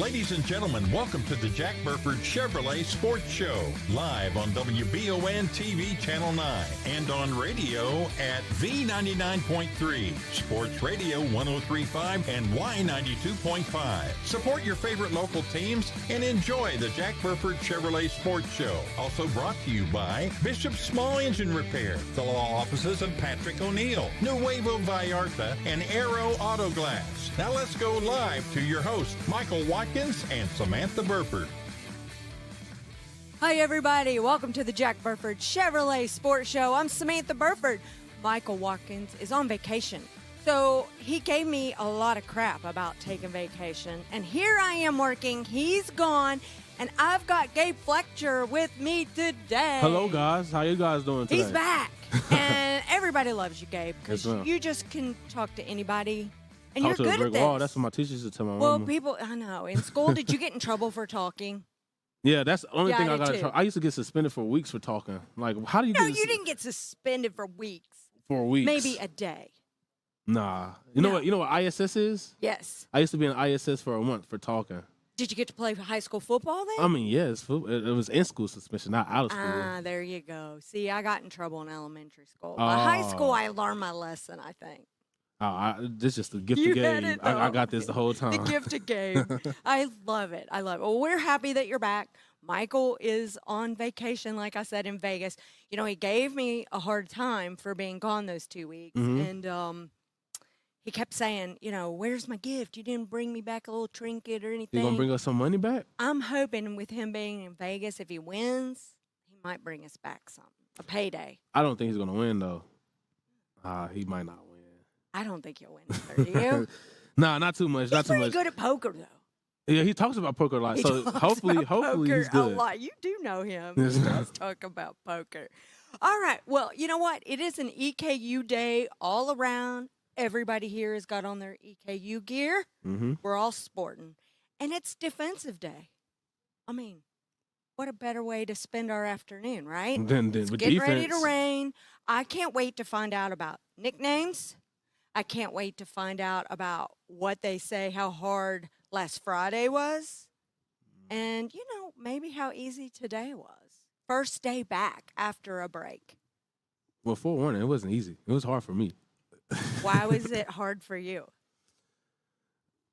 Ladies and gentlemen, welcome to the Jack Burford Chevrolet Sports Show, live on WBON-TV Channel 9 and on radio at V99.3, Sports Radio 103.5 and Y92.5. Support your favorite local teams and enjoy the Jack Burford Chevrolet Sports Show. Also brought to you by Bishop Small Engine Repair, the law offices of Patrick O'Neill, Nuevo Vallarta, and Aero Auto Glass. Now let's go live to your host, Michael Watkins and Samantha Burford. Hi, everybody. Welcome to the Jack Burford Chevrolet Sports Show. I'm Samantha Burford. Michael Watkins is on vacation. So he gave me a lot of crap about taking vacation. And here I am working. He's gone. And I've got Gabe Fletcher with me today. Hello, guys. How you guys doing today? He's back. And everybody loves you, Gabe, because Yes, ma'am. you just can talk to anybody. And Talk you're to a good at brick this. wall. That's what my teachers used to tell my Well, mama. people, I know. In school, did you get in trouble for talking? Yeah, that's the only Yeah, thing I I did got in too. trouble. I used to get suspended for weeks for talking. Like, how do you No, get you didn't get suspended for weeks. for weeks? Maybe a day. Nah. You know what? You know what ISS is? Yes. I used to be in ISS for a month for talking. Did you get to play high school football then? I mean, yes, it was in school suspension, not out of school. Ah, there you go. See, I got in trouble in elementary school. By high school, I learned my lesson, I think. This is just a gift You to had Gabe. it, I though. got this the whole time. The gift of Gabe. I love it. I love it. Well, we're happy that you're back. Michael is on vacation, like I said, in Vegas. You know, he gave me a hard time for being gone those 2 weeks. Mhm. And he kept saying, you know, where's my gift? You didn't bring me back a little trinket or anything. You gonna bring us some money back? I'm hoping with him being in Vegas, if he wins, he might bring us back something. A payday. I don't think he's gonna win though. He might not win. I don't think he'll win either, do you? Nah, not too much. He's Not too pretty much. good at poker, though. Yeah, he talks about poker a lot. He So talks hopefully about poker he's a good. lot. You do know him. Yes, He ma'am. does talk about poker. All right. Well, you know what? It is an EKU day all around. Everybody here has got on their EKU gear. Mm-hmm. We're all sporting. And it's defensive day. I mean, what a better way to spend our afternoon, right? Then It's with getting defense, ready to rain. I can't wait to find out about nicknames. I can't wait to find out about what they say, how hard last Friday was. And, you know, maybe how easy today was. First day back after a break. Well, forewarning, it wasn't easy. It was hard for me. Why was it hard for you?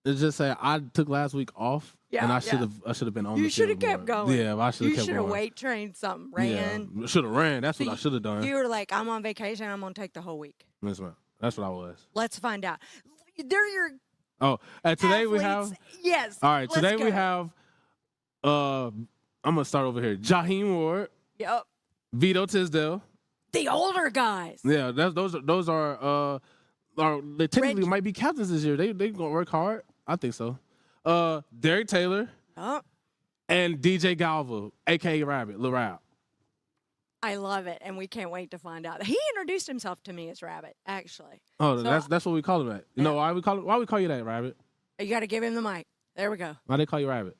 It's just say I took last week off, Yeah, and I yeah. should have been on. You the should have field kept more. going. Yeah, I should have You kept should going. have weight trained something, ran. Yeah, should have ran. That's what So I should have done. You were like, I'm on vacation. I'm going to take the whole week. That's what I was. Let's find out. They're your Oh, and today we athletes. have. Yes. All right, let's today we go. have. I'm gonna start over here. Jaheim Ward, Yep. Vito Tisdale. The older guys. Yeah, those are they technically Reg- might be captains this year. They gonna work hard. I think so. Derek Taylor Oh, and DJ Galva, aka Rabbit, Lil Rap. I love it, and we can't wait to find out. He introduced himself to me as Rabbit, actually. Oh, So- that's what we call him. That. You know why we call you that, Rabbit? You got to give him the mic. There we go. Why they call you Rabbit?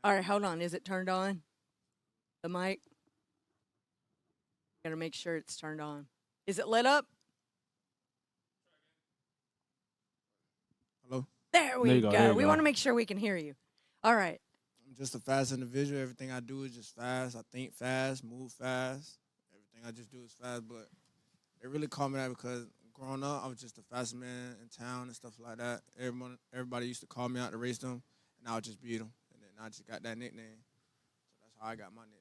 All right, hold on. Is it turned on? The mic? Got to make sure it's turned on. Is it lit up? Hello? There we There you go, go. there you We go. want to make sure we can hear you. All right. I'm just a fast individual. Everything I do is just fast. I think fast, move fast. Everything I just do is fast. But they really call me that because growing up, I was just the fastest man in town and stuff like that. Everybody used to call me out to race them, and I would just beat them. And then I just got that nickname. So that's how I got my nickname.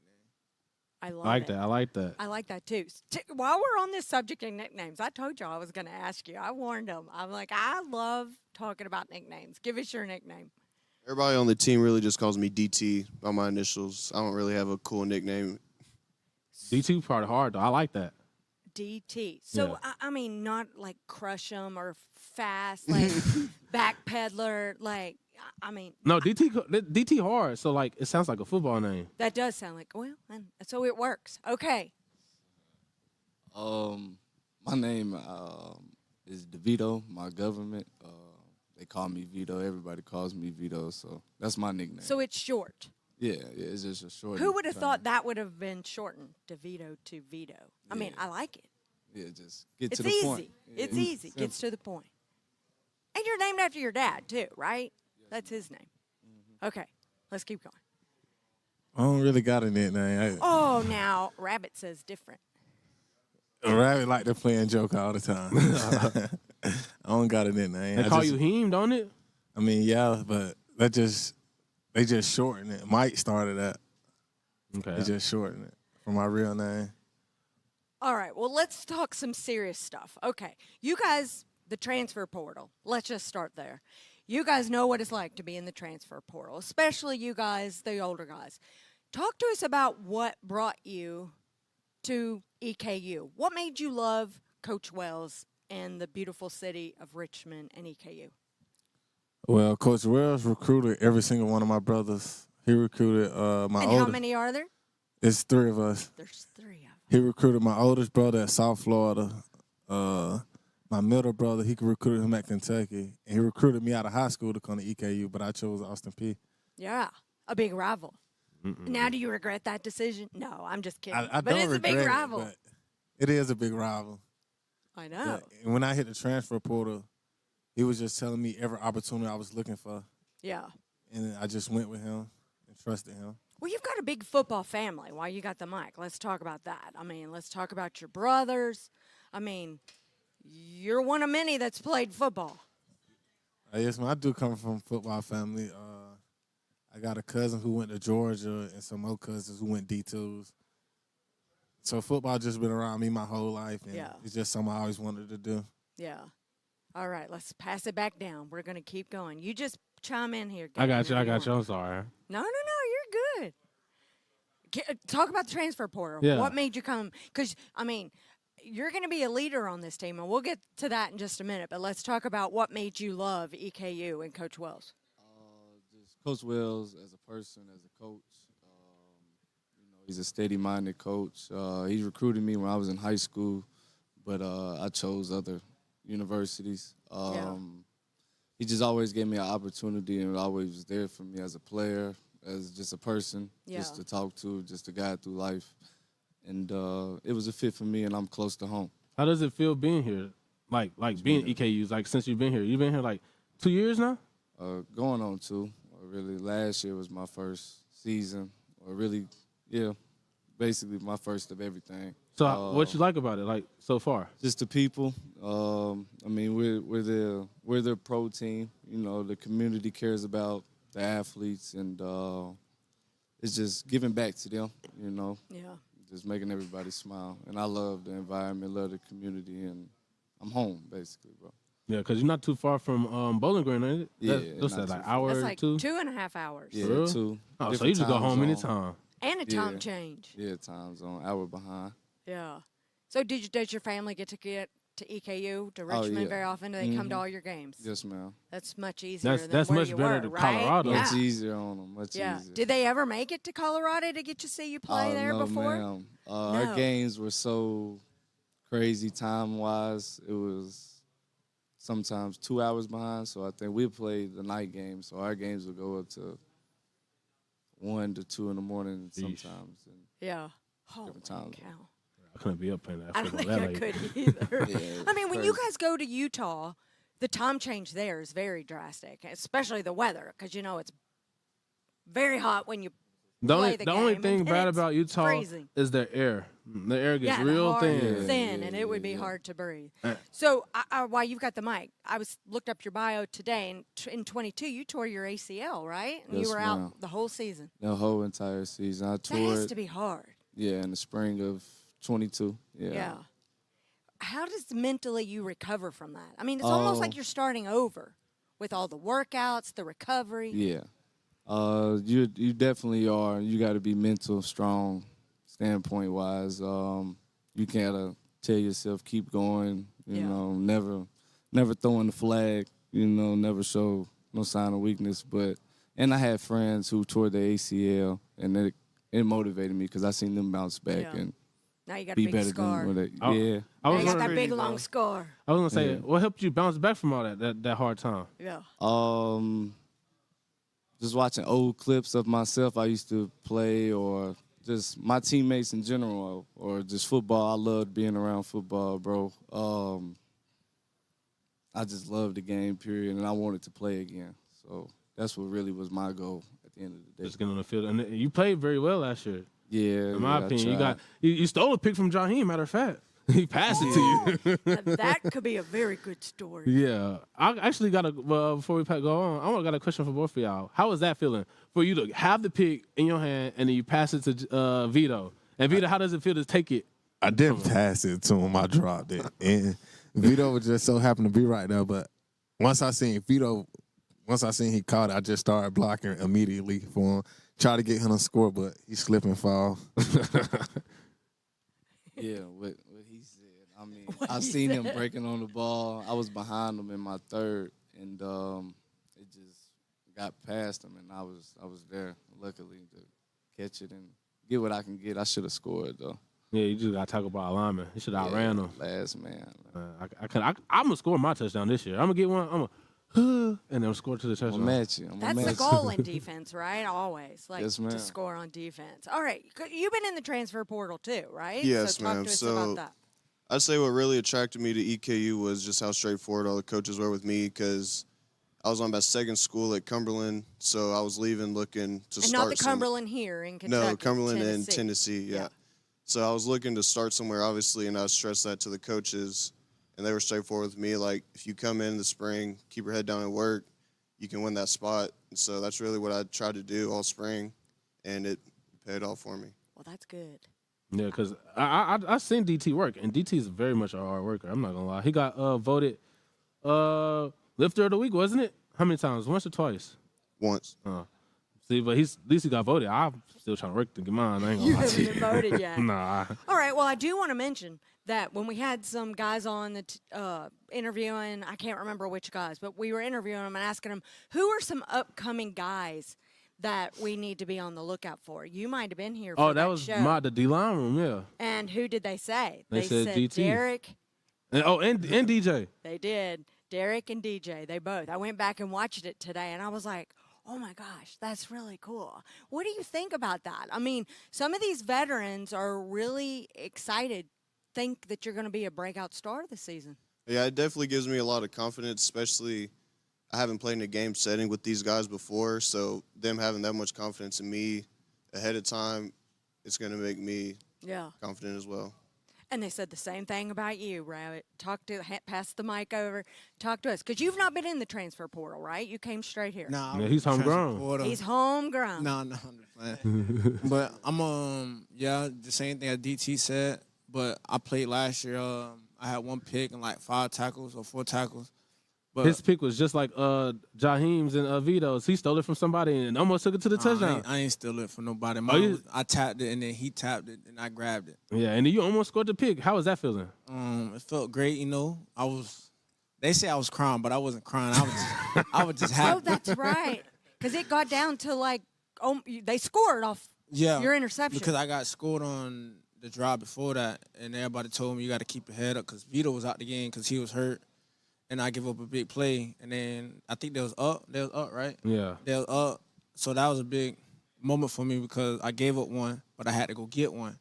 I love I like it. that. I like that. I like that too. While we're on this subject of nicknames, I told you I was going to ask you. I warned them. I'm like, I love talking about nicknames. Give us your nickname. Everybody on the team really just calls me DT by my initials. I don't really have a cool nickname. D2 part hard though. I like that. DT. So, Yeah. I mean, not like crush 'em or fast, like backpedaler. Like, I mean, No, DT hard. So like it sounds like a football name. that does sound like, well, and so it works. Okay. My name is DeVito. My government, they call me Vito. Everybody calls me Vito, so that's my nickname. So it's short. yeah, it's just a short. Who would have thought that would have been shortened, DeVito to Vito? I mean, Yeah. I like it. Yeah, just get It's to the easy. point. Yeah, It's easy. Gets to the point. And you're named after your dad, too, right? That's his name. Okay, let's keep going. I don't really got a nickname. Oh, now Rabbit says different. Rabbit like to play and joke all the time. I don't got a nickname. They call you Heem, don't it? I mean, yeah, but they just shorten it. Mike started that. Okay. They just shortened it from my real name. All right, well, let's talk some serious stuff. Okay, you guys, the transfer portal, let's just start there. You guys know what it's like to be in the transfer portal, especially you guys, the older guys. Talk to us about what brought you to EKU. What made you love Coach Wells and the beautiful city of Richmond and EKU? Well, Coach Wells recruited every single one of my brothers. He recruited my And oldest. how many are there? It's 3 of us. There's 3 of them. He recruited my oldest brother at South Florida. My middle brother, he recruited him at Kentucky. And he recruited me out of high school to come to EKU, but I chose Austin Peay. Yeah, a big rival. Now, do you regret that decision? No, I'm just kidding. I but don't it's a big regret rival. But it is a big rival. I know. And when I hit the transfer portal, he was just telling me every opportunity I was looking for. Yeah. And I just went with him and trusted him. Well, you've got a big football family. While you got the mic, let's talk about that. I mean, let's talk about your brothers. I mean, you're one of many that's played football. Yes, man, I do come from a football family. I got a cousin who went to Georgia and some more cousins who went D2s. So football just been around me my whole life, and Yeah. it's just something I always wanted to do. Yeah. All right, let's pass it back down. We're going to keep going. You just chime in here. I got Gavin, you. if I got you. want. I'm sorry. No, you're good. Talk about the transfer portal. Yeah. What made you come? Because, I mean, you're going to be a leader on this team, and we'll get to that in just a minute. But let's talk about what made you love EKU and Coach Wells. Just Coach Wells as a person, as a coach. He's a steady-minded coach. He recruited me when I was in high school, but I chose other universities. He just always gave me an opportunity and always was there for me as a player, as just a person, just to talk to, just to guide through life. And it was a fit for me, and I'm close to home. How does it feel being here? Like being EKU, like since you've been here? You've been here like 2 years now? Going on 2. Really, last year was my first season, or really, basically my first of everything. So what you like about it, like so far? Just the people. I mean, we're the pro team. You know, the community cares about the athletes, and it's just giving back to them. You know, just making everybody smile. And I love the environment, love the community, and I'm home basically, bro. Yeah, because you're not too far from Bowling Green, ain't it? Yeah, What's not that, like too hour That's or like 2? 2.5 hours. Yeah, For real? 2. Oh, so different you just go time home zone. anytime. And a time Yeah. change. Yeah, time zone, hour behind. Yeah. So does your family get to EKU, to Richmond yeah. very often? Do they come to all your games? Yes, ma'am. That's much easier That's than where much you better were, than right? Colorado. Yeah. Much easier on them. Much Yeah. easier. Did they ever make it to Colorado to get to see you play there no, before? Ma'am. No. Our games were so crazy time-wise. It was sometimes 2 hours behind. So I think we played the night game. So our games would go up to 1 to 2 in the morning sometimes. And Yeah. Holy times. cow. I couldn't be up playing that I don't football think that I late. could either. Yeah, I mean, when you crazy. guys go to Utah, the time change there is very drastic, especially the weather, because you know it's very hot when you The play only, the the only game, thing and bad it's about Utah freezing. is the air. The air gets the real hard, thin. thin, Yeah, and it would be yeah. hard to breathe. Uh, So, while you've got the mic, I looked up your bio today, and in 22 you tore your ACL, right? And you Yes, were ma'am. out the whole season. The whole entire season. I That has toured, to be hard. in the spring of 22. Yeah. How does mentally you recover from that? I mean, it's almost like you're starting over with all the workouts, the recovery. Yeah. You definitely are. You got to be mental strong, standpoint wise. You gotta tell yourself keep going. You know, never throwing the flag. You know, never show no sign of weakness. And I had friends who tore their ACL, and it motivated me because I seen them bounce back Yeah. and Now you got a be big better scar. than what Oh. yeah. I Now was you got that gonna, big long scar. I was gonna say, Yeah. what helped you bounce back from all that hard time? Yeah. Just watching old clips of myself I used to play, or just my teammates in general, or just football. I loved being around football, bro. I just loved the game, period, and I wanted to play again. So that's what really was my goal at the end of the day. Just get on the field. And you played very well last year. Yeah, In my I opinion, tried. you stole a pick from Jaheim, matter of fact. He passed it to you. Now, that could be a very good story. Yeah. I actually got before we go on, I got a question for both of y'all. How was that feeling for you to have the pick in your hand and then you pass it to Vito? And Vito, how does it feel to take it? I didn't pass it to him. I dropped it. And Vito was just so happened to be right there. But once I seen he caught it, I just started blocking immediately for him. Try to get him to score, but he slip and fall. Yeah, what he said. I mean, I seen him breaking on the ball. I was behind him in my third, and it just got past him, and I was there, luckily, to catch it and get what I can get. I should have scored, though. Yeah, you just got to talk about a lineman. You should have outran him. Last man. I'm going to score my touchdown this year. I'm going to get one. I'm going to and then score to the touchdown. I'm gonna match you. That's the goal in defense, right? Always, like, Yes, ma'am. to score on defense. All right, you've been in the transfer portal too, right? Yes, so talk ma'am. to us So about that. I'd say what really attracted me to EKU was just how straightforward all the coaches were with me, because I was on my second school at Cumberland, so I was leaving looking to And start. not the Cumberland here in Kentucky. No, Cumberland Tennessee. in Tennessee, yeah. So I was looking to start somewhere, obviously, and I stressed that to the coaches, and they were straightforward with me. Like, if you come in the spring, keep your head down and work, you can win that spot. And so that's really what I tried to do all spring, and it paid off for me. Well, that's good. Yeah, because I seen DT work, and DT is very much a hard worker. I'm not going to lie. He got voted lifter of the week, wasn't it? How many times? Once or twice? Once. See, but at least he got voted. I'm still trying to work to get mine. I ain't You gonna lie to haven't been voted yet. Nah. All right. Well, I do want to mention that when we had some guys on the interviewing, I can't remember which guys, but we were interviewing them and asking them, who are some upcoming guys that we need to be on the lookout for? You might have been here for Oh, that was show. the D-line room, yeah. And who did they say? They said DT. Derek. And DJ. They did. Derek and DJ, they both. I went back and watched it today, and I was like, oh, my gosh, that's really cool. What do you think about that? I mean, some of these veterans are really excited, think that you're going to be a breakout star this season. Yeah, it definitely gives me a lot of confidence, especially I haven't played in a game setting with these guys before, so them having that much confidence in me ahead of time, it's going to make me confident as well. And they said the same thing about you, Rabbit. Pass the mic over. Talk to us. Because you've not been in the transfer portal, right? You came straight here. Nah, Yeah, he's homegrown. He's homegrown. No, I'm just playing. But I'm the same thing as DT said. But I played last year. I had one pick and like 5 tackles or 4 tackles. But His pick was just like Jaheim's and Vito's. He stole it from somebody and almost took it to the touchdown. I ain't steal it from nobody. I tapped it and then he tapped it and I grabbed it. Yeah, and then you almost scored the pick. How was that feeling? It felt great, you know. They say I was crying, but I wasn't crying. I was just happy. Oh, that's right. Because it got down to like, they scored off your interception. Because I got scored on the drive before that, and everybody told me you got to keep your head up because Vito was out the game because he was hurt. And I give up a big play, and then I think they was up. They was up, right? Yeah. They was up. So that was a big moment for me because I gave up one, but I had to go get one.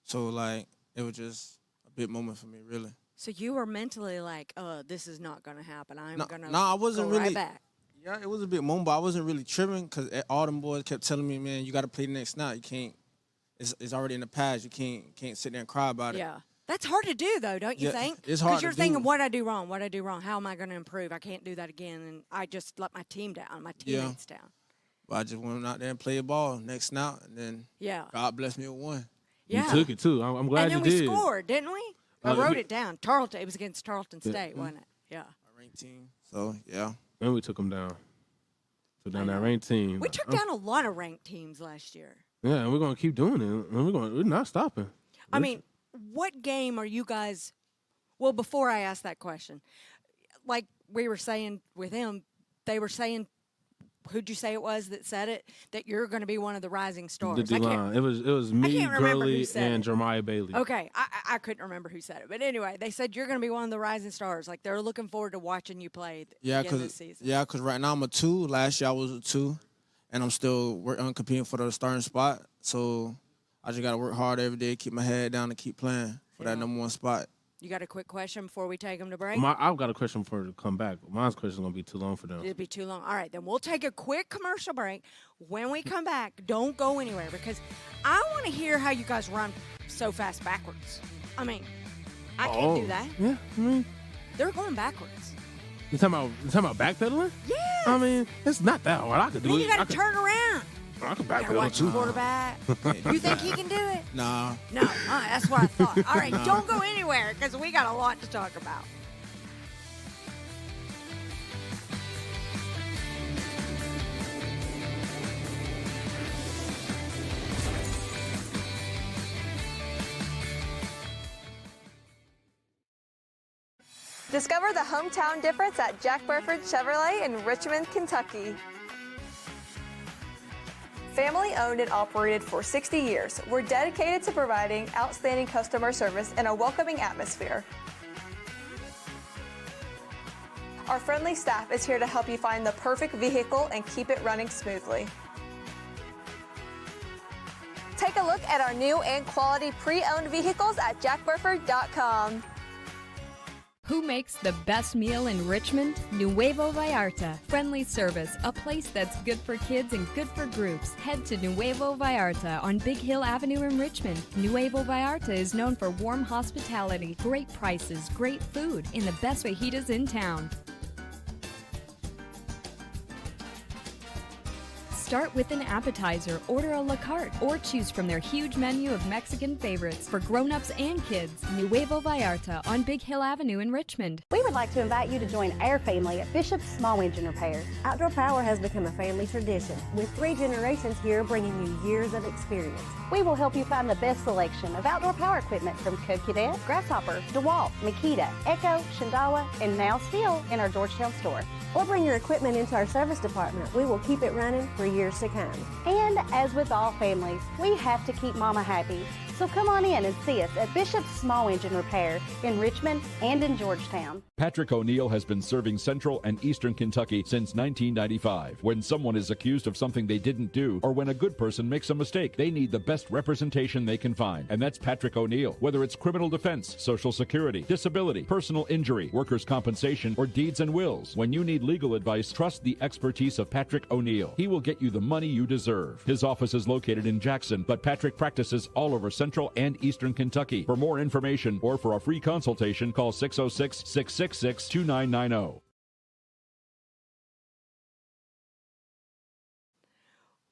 So, like, it was just a big moment for me, really. So you were mentally like, this is not going to happen. I'm going to I wasn't go really, right back. Yeah, it was a big moment, but I wasn't really tripping because all them boys kept telling me, man, you got to play the next snap. You can't. It's already in the past. You can't sit there and cry about it. Yeah. That's hard to do, though, don't you think? It's hard Because you're to thinking, do. what I do wrong? What I do wrong? How am I going to improve? I can't do that again. And I just let my team down, my teammates down. But I just went out there and played ball next snap, and then God blessed me with one. Yeah. You took it, too. I'm glad you did. And then we scored, didn't we? I wrote it down. Tarleton. It was against Tarleton State, wasn't it? Yeah. A ranked team. So, yeah. And we took them down. Took down that ranked team. We took down a lot of ranked teams last year. Yeah, and we're going to keep doing it. And we're not stopping. I mean, what game are you guys – well, before I ask that question, like we were saying with him, they were saying – who'd you say it was that said it? That you're going to be one of the rising stars. The D-line. It was me, Gurley, and Jeremiah Bailey. Okay. I couldn't remember who said it. But anyway, they said you're going to be one of the rising stars. Like, they're looking forward to watching you play again this season. Yeah, because right now I'm a 2. Last year I was a 2. And I'm still competing for the starting spot. So I just got to work hard every day, keep my head down, and keep playing for that number 1 spot. You got a quick question before we take them to break? I've got a question for her to come back. Mine's question is going to be too long for them. It'd be too long. All right, then we'll take a quick commercial break. When we come back, don't go anywhere because I want to hear how you guys run so fast backwards. I mean, I can't do that. Yeah, I mean, They're going backwards. you talking about backpedaling? Yeah. I mean, it's not that hard. I could do Then it. you got to turn around. I could You gotta backpedal watch your too. quarterback. You think he can do it? Nah. No. That's what I thought. All right, don't go anywhere because we got a lot to talk about. Discover the hometown difference at Jack Burford Chevrolet in Richmond, Kentucky. Family owned and operated for 60 years, we're dedicated to providing outstanding customer service and a welcoming atmosphere. Our friendly staff is here to help you find the perfect vehicle and keep it running smoothly. Take a look at our new and quality pre-owned vehicles at jackburford.com. Who makes the best meal in Richmond? Nuevo Vallarta. Friendly service, a place that's good for kids and good for groups. Head to Nuevo Vallarta on Big Hill Avenue in Richmond. Nuevo Vallarta is known for warm hospitality, great prices, great food, and the best fajitas in town. Start with an appetizer, order a la carte, or choose from their huge menu of Mexican favorites for grown-ups and kids. Nuevo Vallarta on Big Hill Avenue in Richmond. We would like to invite you to join our family at Bishop's Small Engine Repair. Outdoor Power has become a family tradition, with 3 generations here bringing you years of experience. We will help you find the best selection of outdoor power equipment from Co-Cadet, Grasshopper, DeWalt, Makita, Echo, Shindawa, and now Steel in our Georgetown store. Or bring your equipment into our service department. We will keep it running for years to come. And as with all families, we have to keep Mama happy. So come on in and see us at Bishop's Small Engine Repair in Richmond and in Georgetown. Patrick O'Neill has been serving Central and Eastern Kentucky since 1995. When someone is accused of something they didn't do, or when a good person makes a mistake, they need the best representation they can find. And that's Patrick O'Neill. Whether it's criminal defense, Social Security, disability, personal injury, workers' compensation, or deeds and wills, when you need legal advice, trust the expertise of Patrick O'Neill. He will get you the money you deserve. His office is located in Jackson, but Patrick practices all over Central and Eastern Kentucky. For more information or for a free consultation, call 606-666-2990.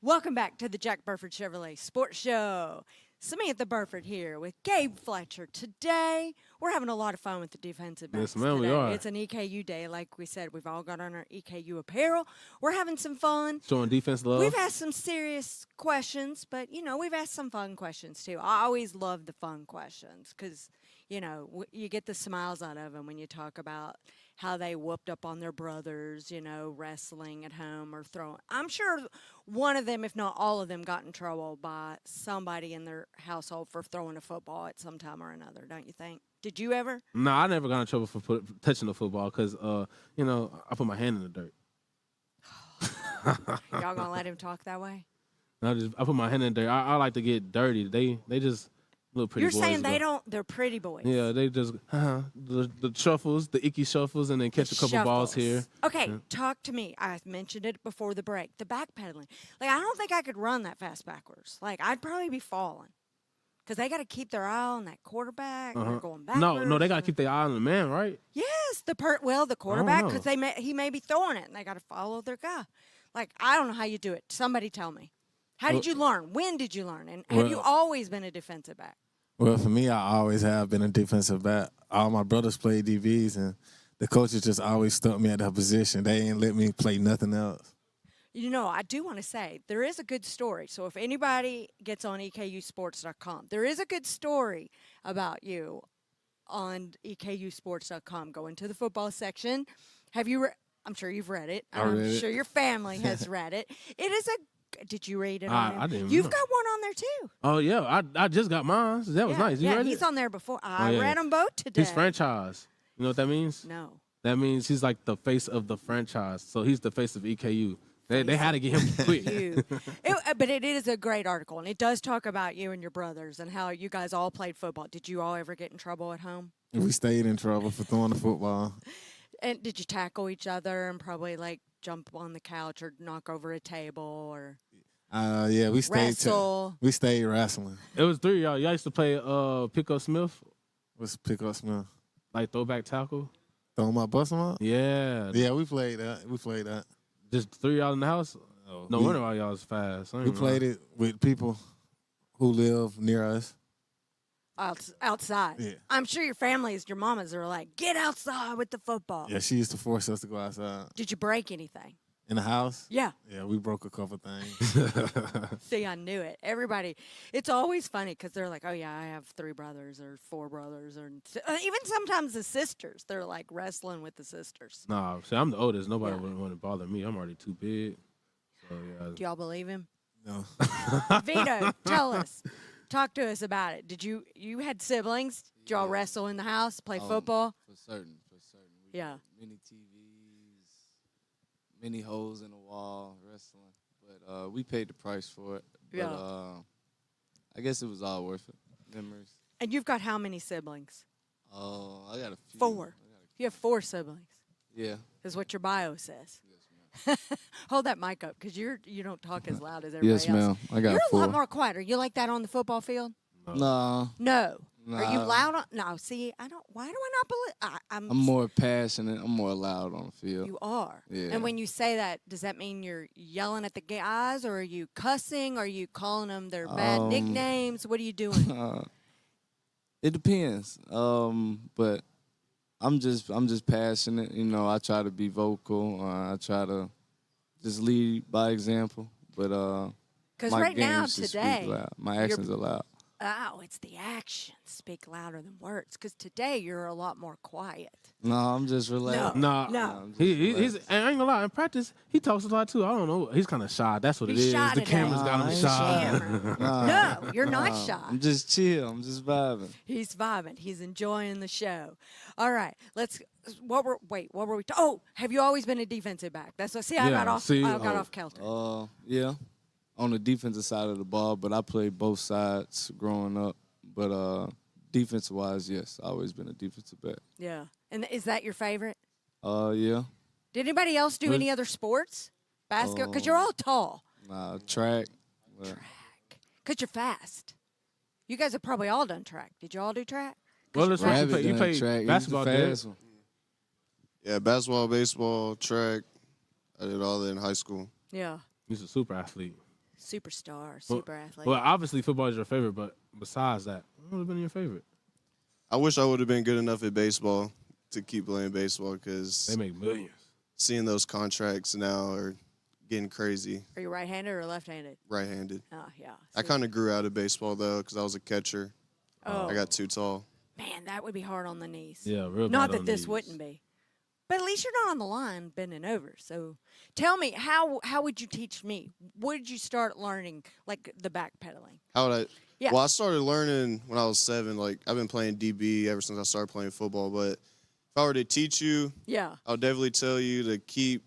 Welcome back to the Jack Burford Chevrolet Sports Show. Samantha Burford here with Gabe Fletcher. Today, we're having a lot of fun with the defensive backs. Yes, ma'am, we today. are. It's an EKU day. Like we said, we've all got on our EKU apparel. We're having some fun. Showing defense love. We've asked some serious questions, but, we've asked some fun questions, too. I always love the fun questions because, you get the smiles out of them when you talk about how they whooped up on their brothers, wrestling at home or throwing. I'm sure one of them, if not all of them, got in trouble by somebody in their household for throwing a football at some time or another, don't you think? Did you ever? No, I never got in trouble for touching the football because, I put my hand in the dirt. Y'all gonna let him talk that way? I put my hand in the dirt. I like to get dirty. They just little pretty boys. You're saying they don't, they're pretty boys. Yeah, they just, the shuffles, the icky shuffles, and then catch a couple balls here. Okay, Yeah. talk to me. I mentioned it before the break. The backpedaling. I don't think I could run that fast backwards. I'd probably be falling. Because they got to keep their eye on that quarterback. They're going backwards. No, they got to keep their eye on the man, right? Yes, the quarterback, because he may be throwing it, and they got to follow their guy. I don't know how you do it. Somebody tell me. How did you learn? When did you learn? And have you always been a defensive back? Well, for me, I always have been a defensive back. All my brothers played DBs, and the coaches just always stuck me at that position. They ain't let me play nothing else. I do want to say there is a good story. So if anybody gets on EKUsports.com, there is a good story about you on EKUsports.com. Go into the football section. Have you? I'm sure you've read it. I'm sure your family has read it. It is a. Did you read it? I didn't. You've got one on there too. Oh yeah, I just got mine. That was nice. You read he's it? on there before. I read them both today. He's franchise. You know what that means? No. That means he's like the face of the franchise. So he's the face of EKU. They had to get him quick. But it is a great article, and it does talk about you and your brothers and how you guys all played football. Did you all ever get in trouble at home? We stayed in trouble for throwing the football. And did you tackle each other and probably like jump on the couch or knock over a table or Yeah, we stayed wrestle? We stayed wrestling. It was 3 of y'all. Y'all used to play pick up Smith, What's pick up Smith? like throwback tackle. Throw him up, bust him up? Yeah. Yeah, we played that. Just 3 of y'all in the house. No wonder why y'all was fast. We played it with people who live near us. Outside. Yeah. I'm sure your families, your mamas are like, get outside with the football. Yeah, she used to force us to go outside. Did you break anything? In the house? Yeah. Yeah, we broke a couple things. See, I knew it. Everybody, it's always funny because they're like, oh, yeah, I have 3 brothers or 4 brothers. Or even sometimes the sisters. They're like wrestling with the sisters. Nah, see, I'm the oldest. Nobody would want to bother me. I'm already too big. So, yeah. Do y'all believe him? No. Vito, tell us. Talk to us about it. Did you had siblings? Did y'all wrestle in the house, play football? For certain. We Yeah. Many TVs, many holes in the wall, wrestling. But we paid the price for it. But, Yeah. I guess it was all worth it. Memories. And you've got how many siblings? Oh, I got a few. 4. You have 4 siblings. Yeah. Is what your bio says. Hold that mic up because you don't talk as loud as everybody else. Yes, ma'am. I got You're 4. a lot more quiet. Are you like that on the football field? No. No. Are you Nah. loud on? No. See, I don't. Why do I not believe? I'm more passionate. I'm more loud on the field. You are. Yeah. And when you say that, does that mean you're yelling at the guys, or are you cussing? Are you calling them their bad nicknames? What are you doing? It depends. But I'm just passionate. You know, I try to be vocal. I try to just lead by example. But because my right now, games just speak today, loud. My actions are loud. oh, it's the actions speak louder than words. Because today you're a lot more quiet. No, I'm just relaxed. Nah, No. I'm just he's. relaxed. And I ain't gonna lie. In practice, he talks a lot too. I don't know. He's kind of shy. That's what He's it is. shy The today. camera's got Nah, I him ain't shy. Camera. No, you're not shy. I'm just chill. I'm just vibing. He's vibing. He's enjoying the show. All right, let's. What were we? Oh, have you always been a defensive back? That's what. See, I got Yeah, off. see, I got off kilter. Yeah, on the defensive side of the ball, but I played both sides growing up. But defensive wise, yes, I always been a defensive back. Yeah, and is that your favorite? Yeah. Did anybody else do any other sports? Basketball? Because you're all tall. Nah, track. Because you're fast. You guys have probably all done track. Did you all do track? Well, let's Rabbit you done play track. He was the basketball, did? fast one. Yeah, basketball, baseball, track. I did all that in high school. Yeah. He's a super athlete. Superstar, super athlete. Well, obviously football is your favorite, but besides that, what would have been your favorite? I wish I would have been good enough at baseball to keep playing baseball because They make millions. seeing those contracts now are getting crazy. Are you right-handed or left-handed? Right-handed. Oh, yeah. I kind of grew out of baseball though because I was a catcher. Oh. I got too tall. Man, that would be hard on the knees. Yeah, real Not bad that on this knees. wouldn't be. But at least you're not on the line bending over. So tell me, how would you teach me? What did you start learning, like the backpedaling? How would I? Yeah. Well, I started learning when I was 7. Like I've been playing DB ever since I started playing football. But if I were to teach you, Yeah. I'll definitely tell you to keep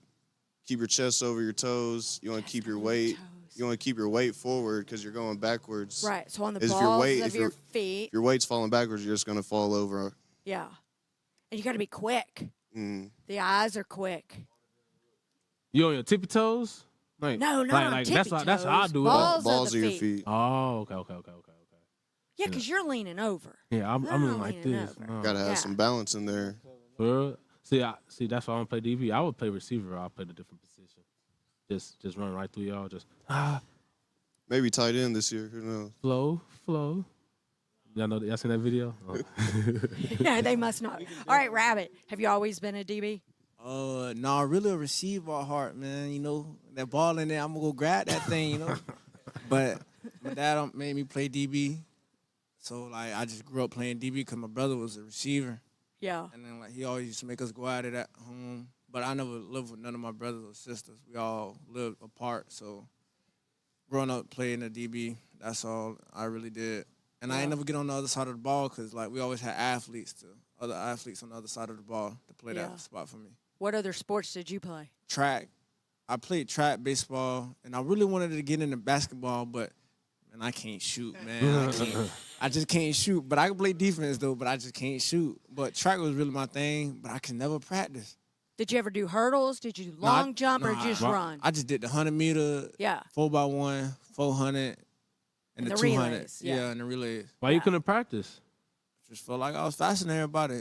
your chest over your toes. You want to keep your weight. You want to keep your weight forward because you're going backwards. Right. So on the If your balls weight- of if your your- feet. If your weight's falling backwards, you're just going to fall over. Yeah. And you got to be quick. Mm. The eyes are quick. You on your tippy toes? Like, No, not like, on like, tippy that's how I toes. do Balls it. of the feet. Oh, okay. Yeah, because you're leaning over. Yeah, I'm No, leaning like leaning this. over. No. Gotta have Yeah. some balance in there. For real? See, that's why I don't play DB. I would play receiver. I'll play the different position. Just run right through y'all. Just Maybe tight end this year. Who knows? flow. Y'all seen that video? Oh. Yeah, they must not. All right, Rabbit, have you always been a DB? No, really a receiver at heart, man. You know, that ball in there, I'm gonna go grab that thing, you know. But my dad made me play DB. So like I just grew up playing DB because my brother was a receiver. Yeah. And then like he always used to make us go at it at home. But I never lived with none of my brothers or sisters. We all lived apart. So growing up playing the DB, that's all I really did. And I ain't never get on the other side of the ball because like we always had other athletes on the other side of the ball to play Yeah. that spot for me. What other sports did you play? Track. I played track baseball, and I really wanted to get into basketball, but man, I can't shoot, man. I just can't shoot. But I can play defense though, but I just can't shoot. But track was really my thing, but I can never practice. Did you ever do hurdles? Did you long jump or just run? I just did the 100-meter, 4x1, 400, and the 200. Relays, and the relays. Why you couldn't practice? Just felt like I was faster than everybody.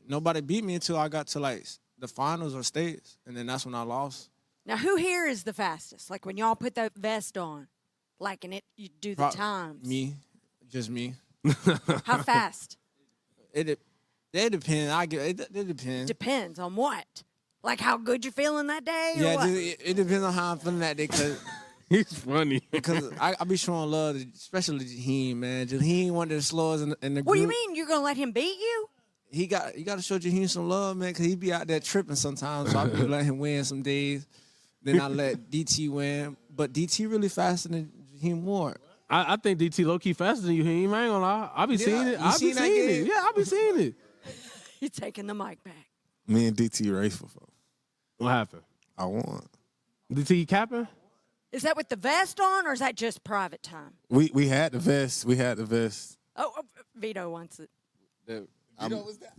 Nobody beat me until I got to like the finals or states, and then that's when I lost. Now, who here is the fastest? Like when y'all put that vest on, like and you do the times. Me, just me. How fast? It depends. It depends. Depends on what? Like how good you're feeling that day? Or Yeah, what? it depends on how I'm feeling that day. Cause he's funny. Because I be showing love, especially Jaheim, man. Jaheim wanted to slow us in the group. What do you mean? You're gonna let him beat you? You got to show Jaheim some love, man, because he be out there tripping sometimes. So I be letting him win some days. Then I let DT win. But DT really faster than Jaheim Ward. I think DT low-key faster than you, Heem. I ain't gonna lie. I be seeing it. I be seeing it. Yeah, I be seeing it. You're taking the mic back. Me and DT raced before. What happened? I won. DT capping? Is that with the vest on, or is that just private time? We had the vest. We had the vest. Oh, Vito wants it. Vito was that?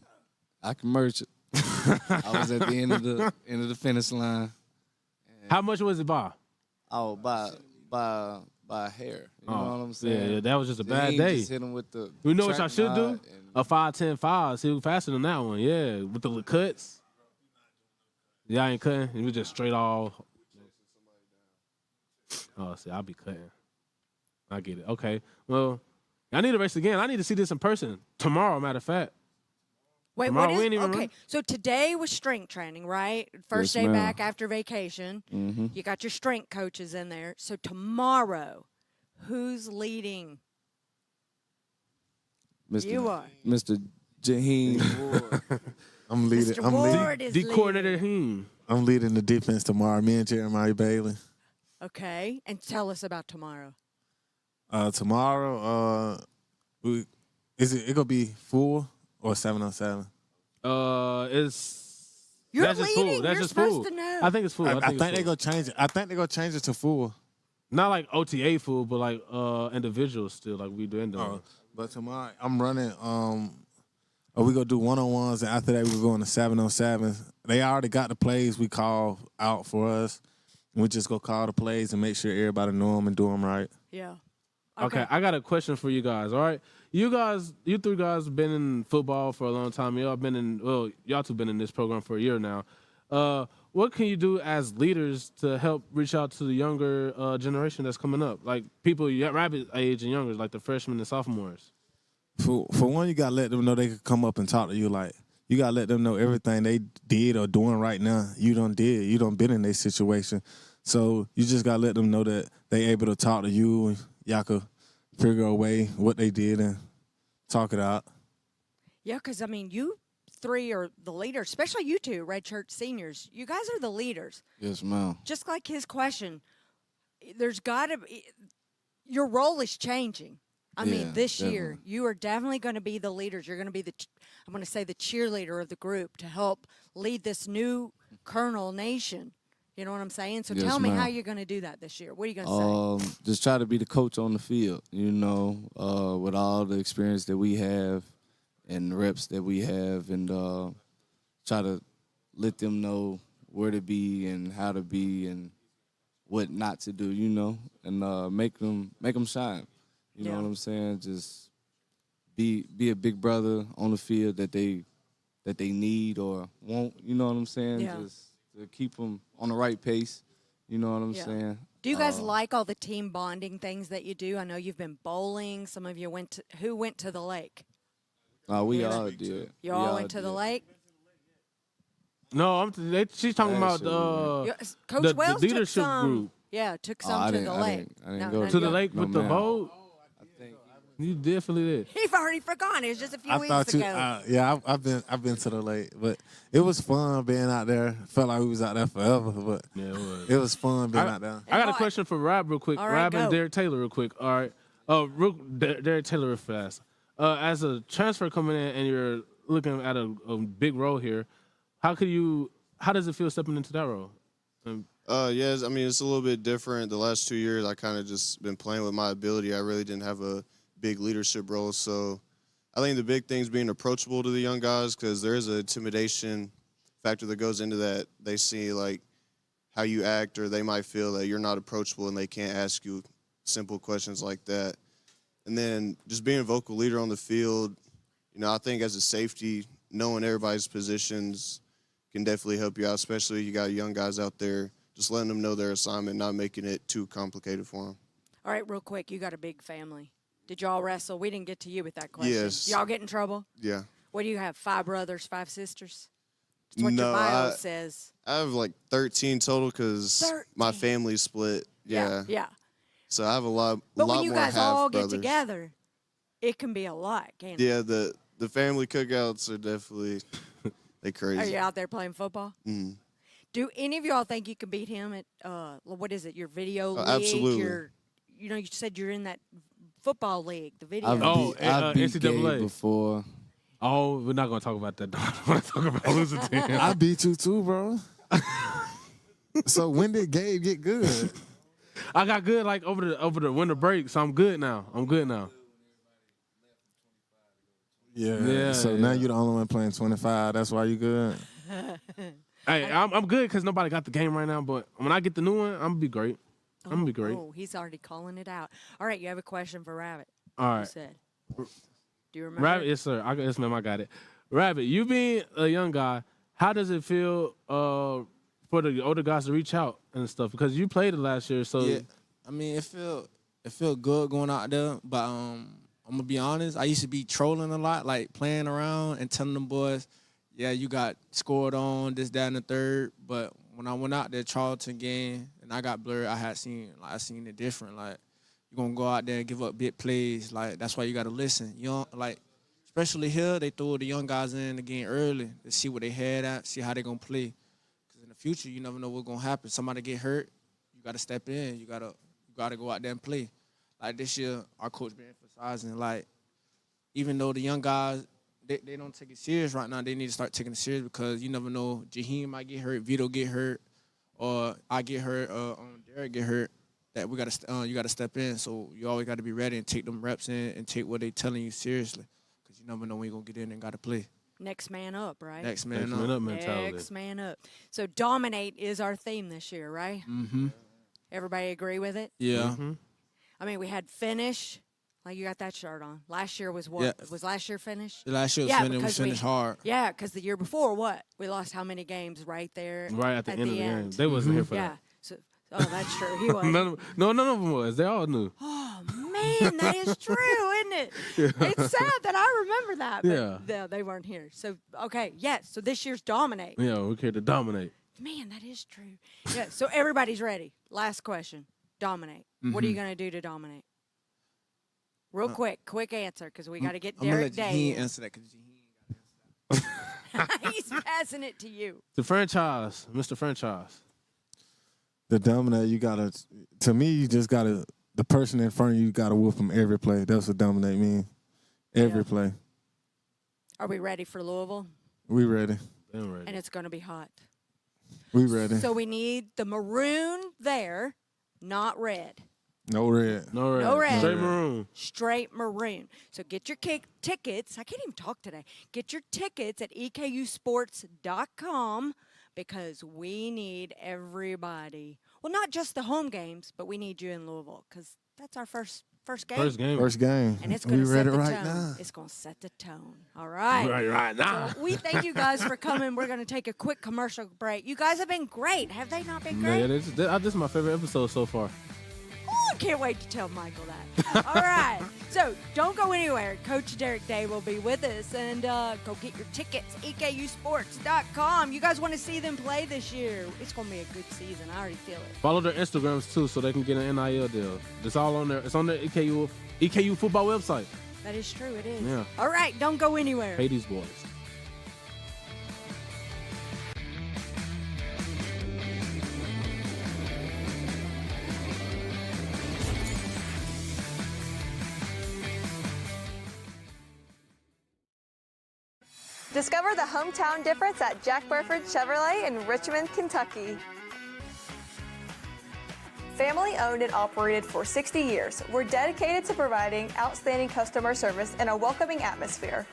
I can merch it. I was at the end of the finish line. How much was it by? Oh, by a hair. You know what I'm saying? Yeah, that was just a bad day. Just hit him with the You know what y'all should do? and- A 5-10-5. See who faster than that one. Yeah, with the cuts. Y'all ain't cutting. It was just straight all. Oh, see, I'll be cutting. I get it. Okay. Well, I need to race again. I need to see this in person tomorrow. Matter of fact. Wait, Tomorrow, what we is? ain't even Okay, run. so today was strength training, right? First Yes, day ma'am. back after vacation. Mm-hmm. You got your strength coaches in there. So tomorrow, who's leading? You are. Mr. Jaheim Ward. I'm leading. Mr. I'm Ward leading. is D leading. coordinator Heem. I'm leading the defense tomorrow. Me and Jeremiah Bailey. Okay, and tell us about tomorrow. Tomorrow, it gonna be full or 7-on-7? It's You're that's just leading. full. That's You're just supposed full. to know. I think it's full. I think it's they full. gonna change it. I think they gonna change it to full. Not like OTA full, but like individuals still, like we doing. But tomorrow I'm running. We gonna do 1-on-1s, and after that we're going to 7-on-7s. They already got the plays we call out for us. We just go call the plays and make sure everybody know them and do them right. Yeah. Okay, I got a question for you guys. All right, you three guys have been in football for a long time. Y'all two been in this program for a year now. What can you do as leaders to help reach out to the younger generation that's coming up, like people your rabbit age and younger, like the freshmen and sophomores? For one, you gotta let them know they can come up and talk to you. Like, you gotta let them know everything they did or doing right now. You done been in their situation. So you just gotta let them know that they able to talk to you and y'all could figure a way what they did and talk it out. Yeah, because, I mean, you three are the leaders, especially you two, Red Church seniors. You guys are the leaders. Yes, ma'am. Just like his question, there's got to be – your role is changing. I mean, this year, you are definitely going to be the leaders. You're going to be I'm going to say the cheerleader of the group to help lead this new Colonel nation. You know what I'm saying? So Yes, tell me how ma'am. you're going to do that this year. What are you going to say? Just try to be the coach on the field, with all the experience that we have and the reps that we have, and try to let them know where to be and how to be and what not to do, and make them shine. You know what I'm saying? Just be a big brother on the field that they need or want. You know what I'm saying? Yeah. Just to keep them on the right pace. You know what I'm saying? Do you guys like all the team bonding things that you do? I know you've been bowling. Some of you who went to the lake? We all did. You all went to the lake? No, she's talking about Coach the Wells leadership took some. group. Yeah, took some to the lake. I didn't go To the lake with the ma'am. boat. You definitely did. He's already forgotten. It was just a few weeks ago. I've been to the lake, but it was fun being out there. Felt like we was out there forever, but Yeah, it was fun being out there. I got a question for Rob real quick. All right, Rob and go. Derek Taylor real quick. All right. Derek Taylor real fast. As a transfer coming in and you're looking at a big role here, how does it feel stepping into that role? Yes, I mean, it's a little bit different. The last 2 years, I kind of just been playing with my ability. I really didn't have a big leadership role. So I think the big thing is being approachable to the young guys, because there is an intimidation factor that goes into that. They see, like, how you act, or they might feel that you're not approachable and they can't ask you simple questions like that. And then just being a vocal leader on the field, you know, I think as a safety, knowing everybody's positions can definitely help you out, especially if you got young guys out there. Just letting them know their assignment, not making it too complicated for them. All right, real quick, you got a big family. Did y'all wrestle? We didn't get to you with that question. Yes. Y'all get in trouble? Yeah. What do you have, 5 brothers, 5 sisters? That's what your No, bio says. I have like 13 total because my family's split. Yeah. Yeah. So I have a lot But more when you guys all get half-brothers. together, it can be a lot, can't it? Yeah, the family cookouts are definitely they crazy. Are you out there playing football? Mhm. Do any of y'all think you can beat him at what is it? Your video league? Absolutely. You know, you said you're in that football league, the video. I've beat NCAA. Gabe before. Oh, we're not gonna talk about that. I want to talk about losing to him. I beat you too, bro. So when did Gabe get good? I got good like over the winter break, so I'm good now. Yeah. So now you're the only one playing 25. That's why you good. Hey, I'm good because nobody got the game right now. But when I get the new one, I'm gonna be great. I'm gonna be great. Oh, he's already calling it out. All right, you have a question for Rabbit. All right. You said. Do you remember? Rabbit, yes sir. Yes ma'am, I got it. Rabbit, you being a young guy, how does it feel for the older guys to reach out and stuff? Because you played it last year, so Yeah, I mean, it feel good going out there, but I'm gonna be honest. I used to be trolling a lot, like playing around and telling them boys, yeah, you got scored on this, that, and the third. But when I went out there, Charlton game, and I got blurred, I seen it different. Like, you're gonna go out there and give up big plays. Like, that's why you gotta listen. You know, like, especially here, they throw the young guys in the game early to see what they had at, see how they gonna play. Because in the future, you never know what's gonna happen. Somebody get hurt, you gotta step in. You gotta go out there and play. Like this year, our coach been emphasizing, like, even though the young guys, they don't take it serious right now, they need to start taking it serious, because you never know, Jaheim might get hurt, Vito get hurt, or I get hurt, Derek get hurt. That you gotta step in. So you always gotta be ready and take them reps in and take what they telling you seriously, because you never know when you gonna get in and gotta play. Next man up, right? Next man Next man up. up mentality. Next man up. So dominate is our theme this year, right? Mm-hmm. Everybody agree with it? Yeah. I mean, we had finish. Like, you got that shirt on. Last year was what? Yeah. Was last year finish? The last year was because we finished hard. Yeah, because the year before, what? We lost how many games right there? right at the end of the game, they wasn't here for Yeah. that. So, that's true. He was. None of them was. They all knew. Oh, man, that is true, isn't it? It's sad that I remember that. But Yeah. they weren't here. So, okay, yes. So this year's dominate. Yeah, we're here to dominate. Man, that is true. Yeah. So everybody's ready. Last question. Dominate. What are you going to do to dominate? Real quick answer, because we got to get Derek Day. He answer that, because He's passing it to you. The franchise, Mr. Franchise. The dominate, you gotta. To me, you just gotta. The person in front of you gotta whoop them every play. That's what dominate mean. Every play. Are we ready for Louisville? We ready. Damn ready. And it's going to be hot. We ready. So we need the maroon there, not red. No red. No red. No red. Straight maroon. Straight maroon. So get your tickets. I can't even talk today. Get your tickets at EKUsports.com, because we need everybody. Well, not just the home games, but we need you in Louisville, because that's our first game. First game. First game. And it's going to we set ready the right tone. now. It's going to set the tone. All right. Right now. So we thank you guys for coming. We're going to take a quick commercial break. You guys have been great. Have they not been great? Yeah, this is my favorite episode so far. Oh, I can't wait to tell Michael that. All right. So don't go anywhere. Coach Derek Day will be with us. And go get your tickets, EKUsports.com. You guys want to see them play this year. It's going to be a good season. I already feel it. Follow their Instagrams, too, so they can get an NIL deal. It's all on there. It's on the EKU football website. That is true. It is. Yeah. All right. Don't go anywhere. Pay these boys. Discover the hometown difference at Jack Burford Chevrolet in Richmond, Kentucky. Family owned and operated for 60 years, we're dedicated to providing outstanding customer service and a welcoming atmosphere.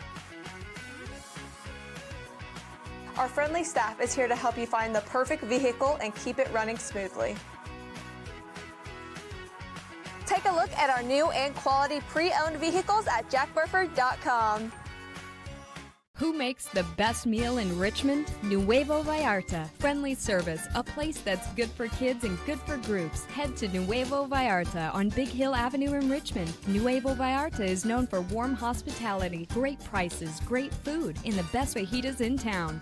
Our friendly staff is here to help you find the perfect vehicle and keep it running smoothly. Take a look at our new and quality pre-owned vehicles at jackburford.com. Who makes the best meal in Richmond? Nuevo Vallarta. Friendly service, a place that's good for kids and good for groups. Head to Nuevo Vallarta on Big Hill Avenue in Richmond. Nuevo Vallarta is known for warm hospitality, great prices, great food, and the best fajitas in town.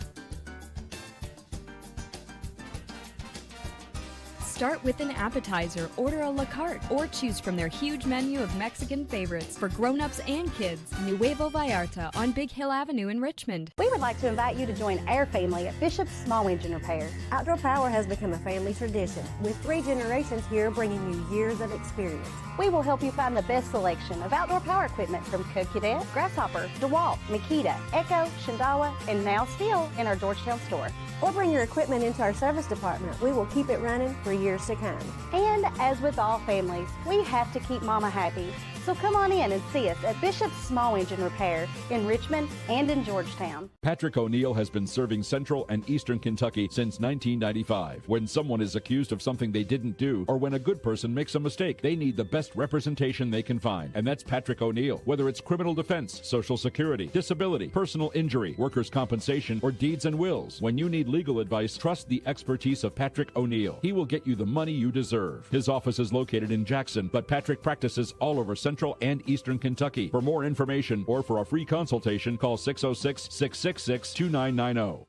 Start with an appetizer, order a la carte, or choose from their huge menu of Mexican favorites for grown-ups and kids. Nuevo Vallarta on Big Hill Avenue in Richmond. We would like to invite you to join our family at Bishop's Small Engine Repair. Outdoor Power has become a family tradition, with 3 generations here bringing you years of experience. We will help you find the best selection of outdoor power equipment from Co-Cadet, Grasshopper, DeWalt, Makita, Echo, Shindawa, and now still in our Georgetown store. Or bring your equipment into our service department. We will keep it running for years to come. And as with all families, we have to keep Mama happy. So come on in and see us at Bishop's Small Engine Repair in Richmond and in Georgetown. Patrick O'Neill has been serving Central and Eastern Kentucky since 1995. When someone is accused of something they didn't do, or when a good person makes a mistake, they need the best representation they can find. And that's Patrick O'Neill. Whether it's criminal defense, Social Security, disability, personal injury, workers' compensation, or deeds and wills, when you need legal advice, trust the expertise of Patrick O'Neill. He will get you the money you deserve. His office is located in Jackson, but Patrick practices all over Central and Eastern Kentucky. For more information or for a free consultation, call 606-666-2990.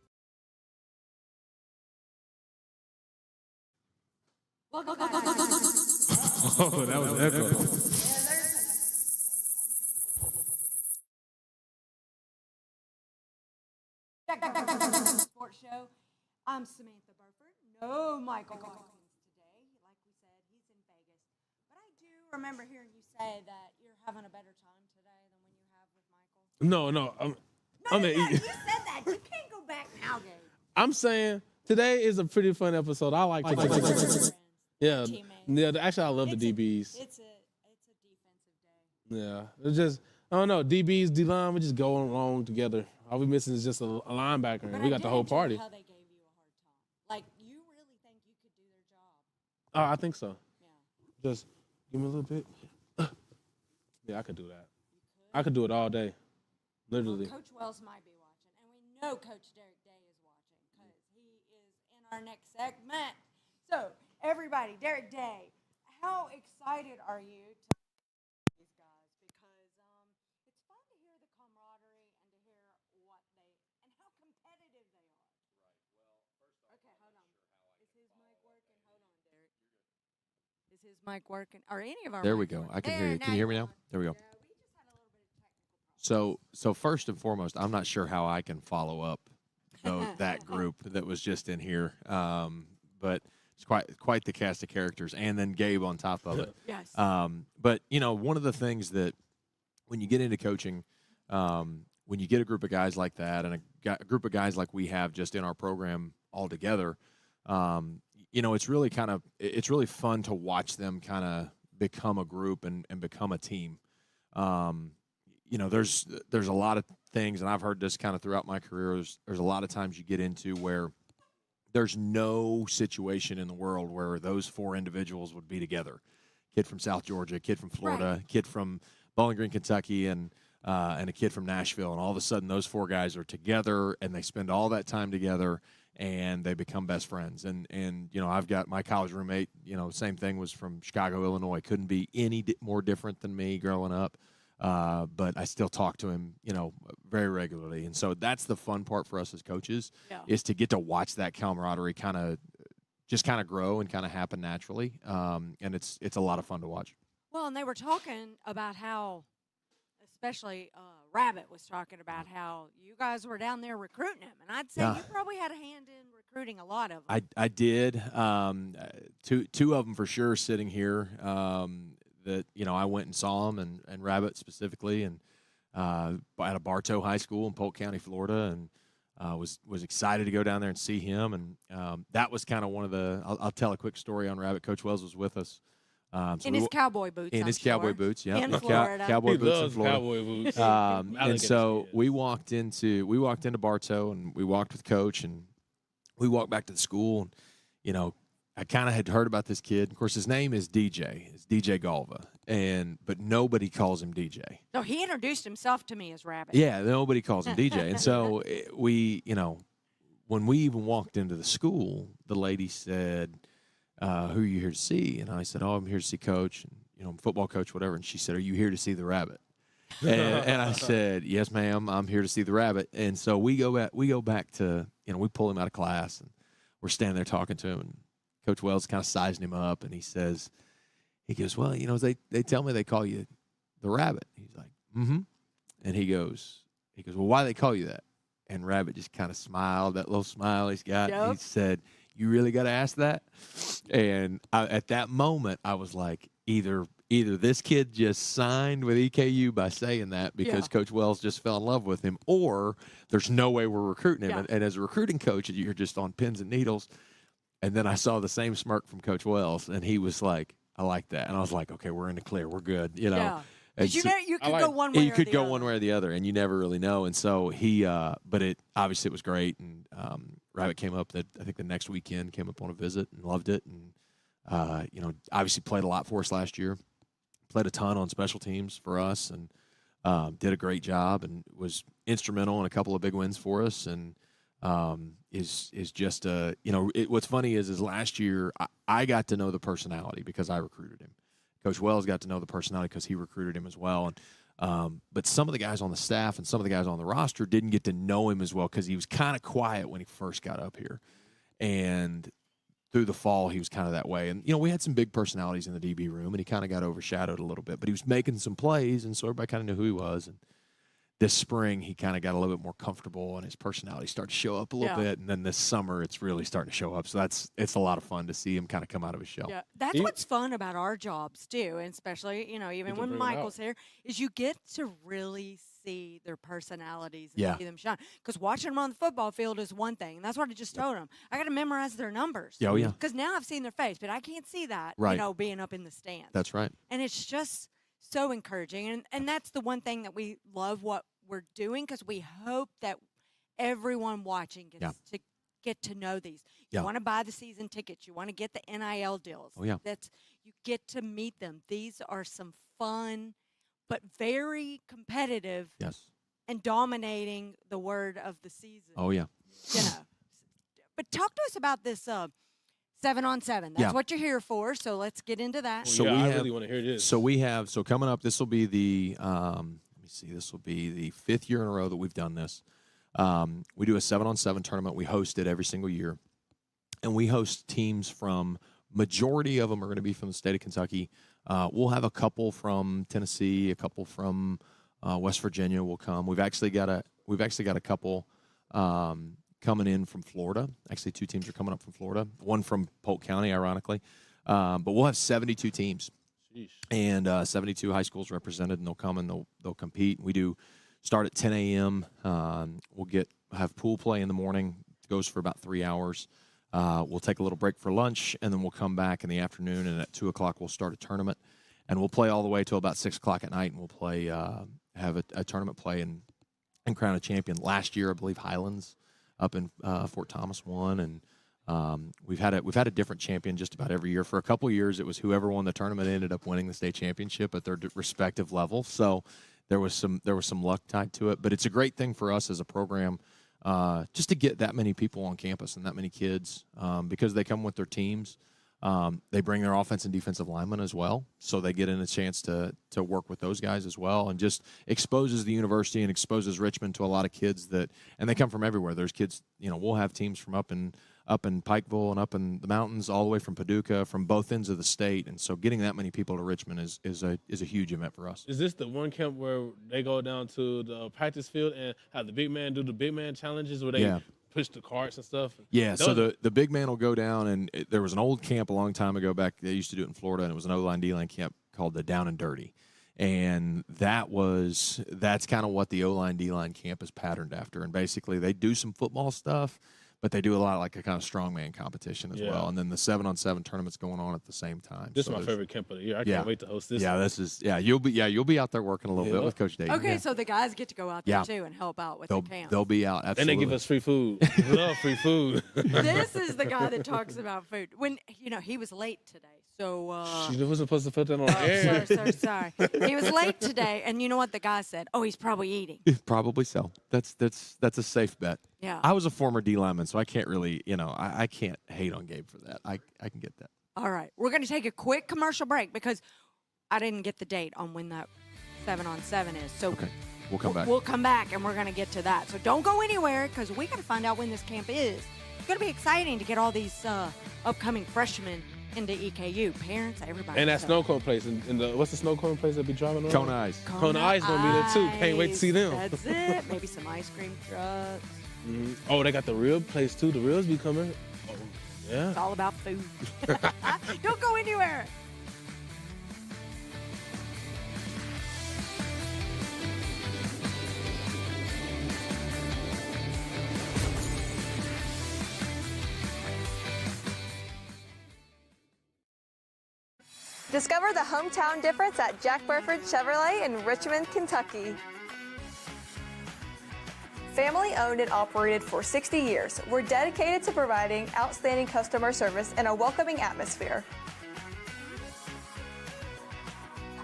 Oh, that was echo. Sports show. I'm Samantha Burford. No Michael Watkins today. Like we said, he's in Vegas. But I do remember hearing you say that you're having a better time today than when you have with Michael. You said that. You can't go back now, Gabe. I'm saying today is a pretty fun episode. I like it. Yeah. Yeah, actually, I love the DBs. It's a defensive day. Yeah. It's just, I don't know, DBs, D-line, we just going along together. All we missing is just a linebacker, and we got the whole party. How they gave you a hard time. Like, you really think you could do their job? Oh, I think so. Yeah. Just give me a little bit. Yeah, I could do that. I could do it all day. Literally. Well, Coach Wells might be watching, and we know Coach Derek Day is watching because he is in our next segment. So, everybody, Derek Day, how excited are you to these guys? Because it's fun to hear the camaraderie and to hear what they and how competitive they are. Right. Well, first off, okay, hold on. Is his mic working? Hold on, Derek. Is his mic working? Are any of our? There we go. I can hear you. Can you hear me now? There we go. So first and foremost, I'm not sure how I can follow up that group that was just in here, but it's quite the cast of characters, and then Gabe on top of it. Yes. But one of the things that when you get into coaching, when you get a group of guys like that, and a group of guys like we have just in our program all together, it's really fun to watch them kind of become a group and become a team. There's a lot of things, and I've heard this kind of throughout my career. There's a lot of times you get into where there's no situation in the world where those 4 individuals would be together. Kid from South Georgia, kid from Florida, right. Kid from Bowling Green, Kentucky, and a kid from Nashville. And all of a sudden those 4 guys are together, and they spend all that time together, and they become best friends. And I've got my college roommate, same thing, was from Chicago, Illinois. Couldn't be any more different than me growing up. But I still talk to him, very regularly. And so that's the fun part for us as coaches, is to get to watch that camaraderie kind of grow and kind of happen naturally. And it's a lot of fun to watch. Well, and they were talking about how, especially Rabbit was talking about how you guys were down there recruiting him. And I'd say you probably had a hand in recruiting a lot of them. I did. Two of them for sure sitting here. That I went and saw him, and Rabbit specifically, and at a Bartow High School in Polk County, Florida, and was excited to go down there and see him, and that was kind of one of the. I'll tell a quick story on Rabbit. Coach Wells was with us. In his cowboy boots. In his cowboy boots, yeah. In Florida. Cowboy He boots in loves Florida. cowboy boots. And so we walked into Bartow, and we walked with Coach, and we walked back to the school, and I kind of had heard about this kid. Of course, his name is DJ. It's DJ Galva, but nobody calls him DJ. So he introduced himself to me as Rabbit. Yeah, nobody calls him DJ. And so we, when we even walked into the school, the lady said, "Who are you here to see?" And I said, "Oh, I'm here to see Coach, and I'm football coach, whatever." And she said, "Are you here to see the Rabbit?" And I said, "Yes, ma'am, I'm here to see the Rabbit." And so we go back to, we pull him out of class, and we're standing there talking to him, and Coach Wells kind of sizing him up, and he goes, "Well, they tell me they call you the Rabbit." He's like, "Mm-hmm." And he goes, "Well, why do they call you that?" And Rabbit just kind of smiled, that little smile he's got. Yep. He said, "You really got to ask that?" And at that moment, I was like, either this kid just signed with EKU by saying that because Coach Wells just fell in love with him, or there's no way we're recruiting him. Yeah. And as a recruiting coach, you're just on pins and needles. And then I saw the same smirk from Coach Wells, and he was like, "I like that." And I was like, "Okay, we're in the clear. We're good." Yeah. And You so- could go one way you or could the go other. one way or the other, and you never really know. And so but it obviously it was great. And Rabbit came up I think the next weekend, came up on a visit and loved it. And obviously played a lot for us last year, played a ton on special teams for us, and did a great job and was instrumental in a couple of big wins for us. And is just what's funny is last year I got to know the personality because I recruited him. Coach Wells got to know the personality because he recruited him as well. And but some of the guys on the staff and some of the guys on the roster didn't get to know him as well because he was kind of quiet when he first got up here. And through the fall, he was kind of that way. And, we had some big personalities in the DB room, and he kind of got overshadowed a little bit. But he was making some plays, and so everybody kind of knew who he was. And this spring, he kind of got a little bit more comfortable, and his personality started to show up a little bit. And then this summer, it's really starting to show up. So it's a lot of fun to see him kind of come out of his shell. Yeah, that's what's fun about our jobs too, and especially even when Michael's here, is you get to really see their personalities and see them shine. Because watching them on the football field is one thing, and that's what I just told them. I got to memorize their numbers. Oh yeah. Because now I've seen their face, but I can't see that. Right. Being up in the stands. That's right. And it's just so encouraging, and that's the one thing that we love what we're doing because we hope that everyone watching gets to get to know these. You want to buy the season tickets. You want to get the NIL deals. Oh, yeah. You get to meet them. These are some fun, but very competitive. Yes. And dominating the word of the season. Oh yeah. But talk to us about this 7-on-7. That's what you're here for. So let's get into that. So I really want to hear this. So coming up, this will be the this will be the 5th year in a row that we've done this. We do a 7-on-7 tournament. We host it every single year, and we host teams from. Majority of them are going to be from the state of Kentucky. We'll have a couple from Tennessee, a couple from West Virginia will come. We've actually got a couple coming in from Florida. Actually, 2 teams are coming up from Florida. One from Polk County, ironically. But we'll have 72 teams. Sheesh. And 72 high schools represented, and they'll come and they'll compete. We do start at 10 a.m. We'll have pool play in the morning. It goes for about 3 hours. We'll take a little break for lunch, and then we'll come back in the afternoon, and at 2 o'clock we'll start a tournament. And we'll play all the way till about 6 o'clock at night, and we'll play have a tournament play and crown a champion. Last year, I believe Highlands up in Fort Thomas won, and we've had a different champion just about every year. For a couple of years, it was whoever won the tournament ended up winning the state championship at their respective level. So there was some luck tied to it, but it's a great thing for us as a program just to get that many people on campus and that many kids because they come with their teams. They bring their offense and defensive linemen as well, so they get in a chance to work with those guys as well, and just exposes the university and exposes Richmond to a lot of kids and they come from everywhere. There's kids, we'll have teams from up in Pikeville and up in the mountains, all the way from Paducah, from both ends of the state, and so getting that many people to Richmond is a huge event for us. Is this the one camp where they go down to the practice field and have the big man do the big man challenges where they push the carts and stuff? Yeah, so the big man will go down, and there was an old camp a long time ago back. They used to do it in Florida, and it was an O-line, D-line camp called the Down and Dirty. And that's kind of what the O-line, D-line camp is patterned after. And basically they do some football stuff, but they do a lot of like a kind of strongman competition as well. And then the 7-on-7 tournament's going on at the same time. This is my favorite camp of the year. I can't wait to host this. Yeah, you'll be out there working a little bit with Coach Dayton. Okay, so the guys get to go out there too and help out with the camp. They'll be out, absolutely. And they give us free food. Love free food. This is the guy that talks about food. When he was late today. So she wasn't supposed to put that on air. Sorry. He was late today, and you know what the guy said? Oh, he's probably eating. Probably so. That's a safe bet. Yeah. I was a former D lineman, so I can't really, I can't hate on Gabe for that. I can get that. All right, we're going to take a quick commercial break because I didn't get the date on when that 7-on-7 is. So okay, we'll come back. We'll come back, and we're going to get to that. So don't go anywhere because we got to find out when this camp is. It's going to be exciting to get all these upcoming freshmen into EKU, parents, everybody. And that snow cone place, what's the snow cone place that be driving on? Kona Ice. Kona Ice gonna be there too. Can't wait to see them. That's it. Maybe some ice cream trucks. Mm-hmm. Oh, they got the rib place too. The ribs be coming. Oh, yeah. It's all about food. Don't go anywhere. Discover the hometown difference at Jack Burford Chevrolet in Richmond, Kentucky. Family owned and operated for 60 years, we're dedicated to providing outstanding customer service and a welcoming atmosphere.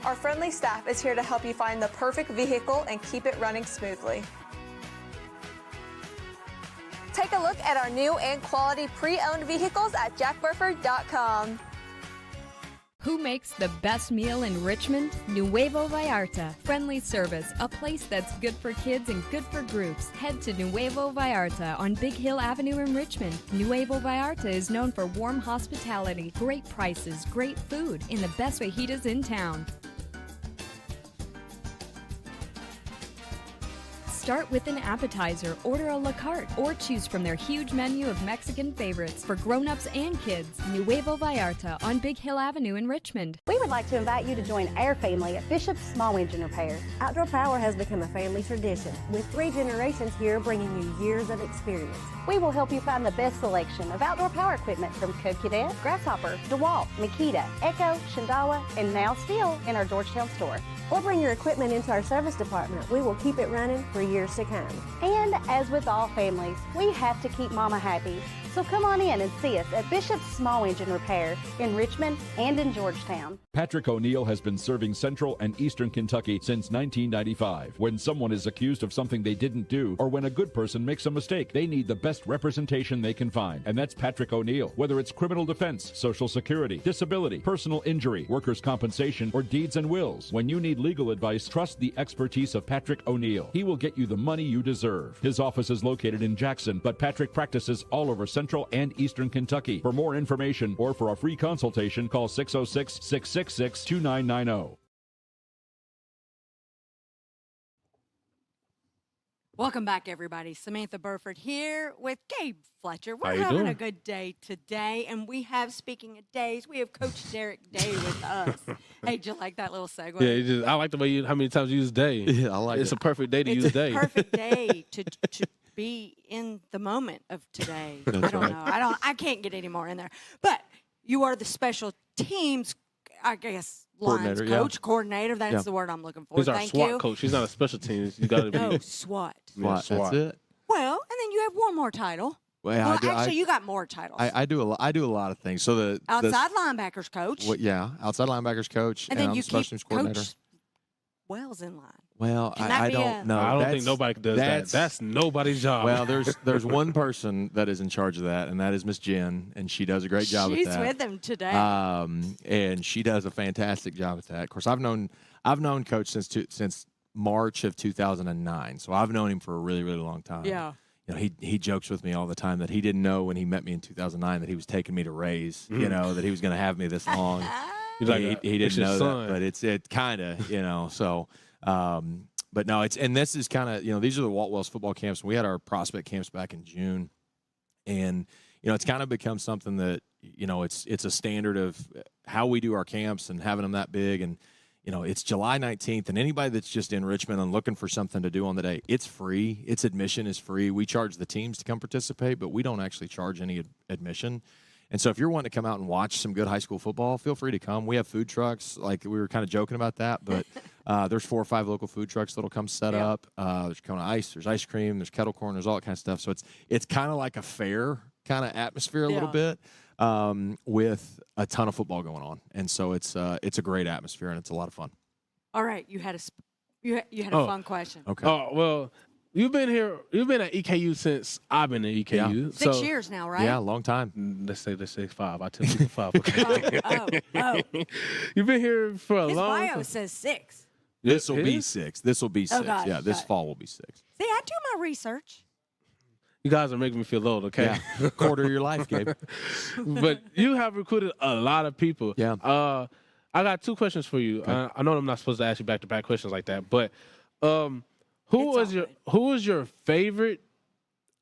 Our friendly staff is here to help you find the perfect vehicle and keep it running smoothly. Take a look at our new and quality pre-owned vehicles at jackburford.com. Who makes the best meal in Richmond? Nuevo Vallarta. Friendly service, a place that's good for kids and good for groups. Head to Nuevo Vallarta on Big Hill Avenue in Richmond. Nuevo Vallarta is known for warm hospitality, great prices, great food, and the best fajitas in town. Start with an appetizer, order a la carte, or choose from their huge menu of Mexican favorites for grown-ups and kids. Nuevo Vallarta on Big Hill Avenue in Richmond. We would like to invite you to join our family at Bishop's Small Engine Repair. Outdoor Power has become a family tradition, with 3 generations here bringing you years of experience. We will help you find the best selection of outdoor power equipment from Code Cadet, Grasshopper, DeWalt, Makita, Echo, Shindawa, and now Steel in our Georgetown store. Or bring your equipment into our service department. We will keep it running for years to come. And as with all families, we have to keep Mama happy. So come on in and see us at Bishop's Small Engine Repair in Richmond and in Georgetown. Patrick O'Neill has been serving Central and Eastern Kentucky since 1995. When someone is accused of something they didn't do, or when a good person makes a mistake, they need the best representation they can find. And that's Patrick O'Neill. Whether it's criminal defense, Social Security, disability, personal injury, workers' compensation, or deeds and wills, when you need legal advice, trust the expertise of Patrick O'Neill. He will get you the money you deserve. His office is located in Jackson, but Patrick practices all over Central and Eastern Kentucky. For more information or for a free consultation, call 606-666-2990. Welcome back, everybody. Samantha Burford here with Gabe Fletcher. We're How you having doing? a good day today, and we have, speaking of days, we have Coach Derek Day with us. Hey, did you like that little segue? Yeah, I like the way how many times you use day. Yeah, I like It's it. a perfect day to It's use a day. perfect day to be in the moment of today. I don't know. I can't get any more in there. But you are the special teams, I guess, lines Coordinator, yeah. coach, coordinator. That's Yeah. the word I'm looking for. He's our Thank SWAT you. coach. He's not a special teams. You got to be No, SWAT. Yeah, That's it. Well, and then you have one more title. Well, Well, I do, actually, you got more titles. I do a lot of things. So the Outside linebackers coach. outside linebackers coach, and then I'm you the special keep teams coordinator. Coach Wells in line. Well, Can that I be don't know. I don't That's- think nobody does that. That's nobody's job. Well, there's one person that is in charge of that, and that is Miss Jen, and she does a great job She's at that. with him today. And she does a fantastic job at that. Of course, I've known Coach since March of 2009, so I've known him for a really, really long time. yeah. You know, he jokes with me all the time that he didn't know when he met me in 2009 that he was taking me to raise. You know, that he was going to have me this long. He's like, he it's didn't your know son. that, but it kind of, you know. So, but no, this is kind of, you know, these are the Walt Wells football camps. We had our prospect camps back in June, and you know, it's kind of become something that, you know, it's a standard of how we do our camps and having them that big. And it's July 19th, and anybody that's just in Richmond and looking for something to do on the day, it's free. Its admission is free. We charge the teams to come participate, but we don't actually charge any admission. And so if you're wanting to come out and watch some good high school football, feel free to come. We have food trucks. Like, we were kind of joking about that, but there's 4 or 5 local food trucks that'll come set up. There's Kona Ice, there's ice cream, there's kettle corn, there's all that kind of stuff. So it's kind of like a fair kind of atmosphere a little bit, with a ton of football going on. And so it's a great atmosphere, and it's a lot of fun. All right, you had a fun question. Okay. Oh, well, you've been at EKU since I've been at EKU. Yeah. 6 years now, right? Yeah, long time. Let's say 5. I tell people 5. Okay. You've been here for a His long time. His bio says 6. This will be 6. This will be 6. gosh, Yeah, this fall will be 6. See, I do my research. You guys are making me feel old, okay? Yeah. Quarter of your life, Gabe. But you have recruited a lot of people. Yeah. I got 2 questions for you. Okay. I know I'm not supposed to ask you back-to-back questions like that, but who was your favorite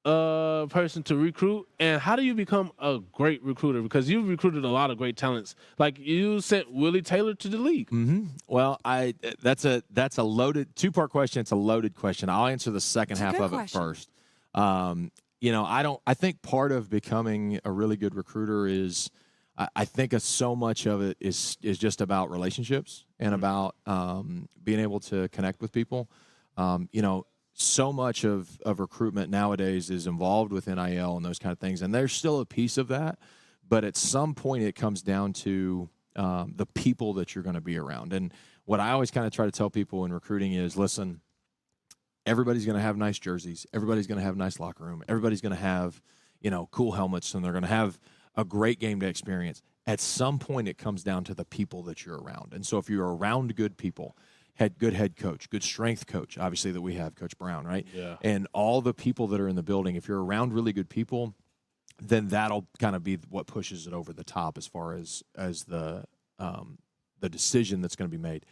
person to recruit, and how do you become a great recruiter? Because you've recruited a lot of great talents. Like, you sent Willie Taylor to the league. Mm-hmm. Well, that's a loaded 2-part question. It's a loaded question. I'll answer the second half of it first. I think part of becoming a really good recruiter is, I think so much of it is just about relationships and about being able to connect with people. So much of recruitment nowadays is involved with NIL and those kind of things, and there's still a piece of that, but at some point it comes down to the people that you're going to be around. And what I always kind of try to tell people in recruiting is, listen, everybody's going to have nice jerseys. Everybody's going to have a nice locker room. Everybody's going to have, cool helmets, and they're going to have a great game day experience. At some point, it comes down to the people that you're around. And so if you're around good people, good head coach, good strength coach, obviously that we have, Coach Brown, right? Yeah. And all the people that are in the building, if you're around really good people, then that'll kind of be what pushes it over the top as far as the decision that's going to be made.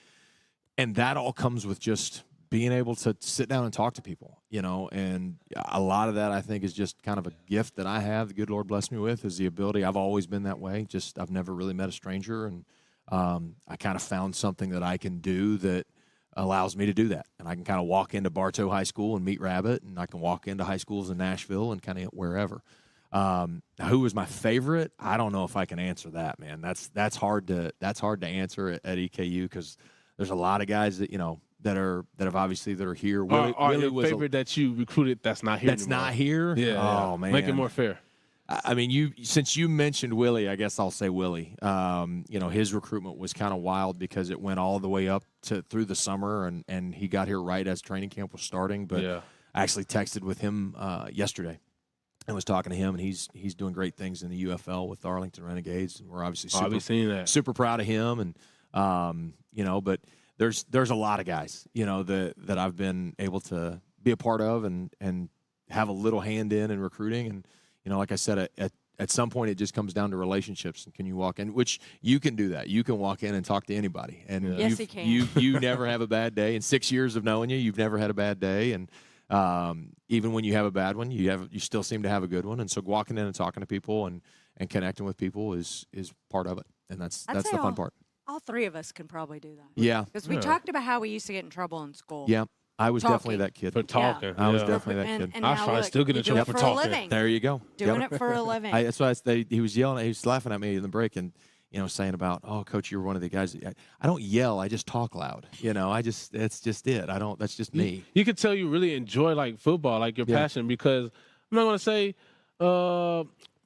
And that all comes with just being able to sit down and talk to people, and a lot of that, I think, is just kind of a gift that I have. The good Lord blessed me with is the ability. I've always been that way. I've never really met a stranger, and I kind of found something that I can do that allows me to do that. And I can kind of walk into Bartow High School and meet Rabbit, and I can walk into high schools in Nashville and kind of wherever. Who was my favorite? I don't know if I can answer that, man. That's hard to answer at EKU, because there's a lot of guys that that are here. Willie your was favorite that you recruited that's not here. That's anymore. Not here. Yeah. Oh man. Make it more fair. I mean, since you mentioned Willie, I guess I'll say Willie. His recruitment was kind of wild because it went all the way up through the summer, and he got here right as training camp was starting. But I actually texted with him yesterday and was talking to him, and he's doing great things in the UFL with the Arlington Renegades, and we're obviously super proud of him. And but there's a lot of guys that I've been able to be a part of and have a little hand in recruiting. And like I said, at some point it just comes down to relationships, and can you walk in, which you can do that. You can walk in and talk to anybody, and yes, he can. You never have a bad day. In 6 years of knowing you've never had a bad day, and even when you have a bad one, you still seem to have a good one. And so walking in and talking to people and connecting with people is part of it, and that's the fun part. All 3 of us can probably do that. Yeah, because we talked about how we used to get in trouble in school. Yeah. I was definitely that kid. For talking. I was definitely that kid. And I probably still get in trouble for talking. There you go. Doing it for a living. That's why he was yelling. He was laughing at me in the break and, saying about, oh, Coach, you're one of the guys. I don't yell. I just talk loud. That's just it. That's just me. You could tell you really enjoy, like, football, like your passion, because I'm not going to say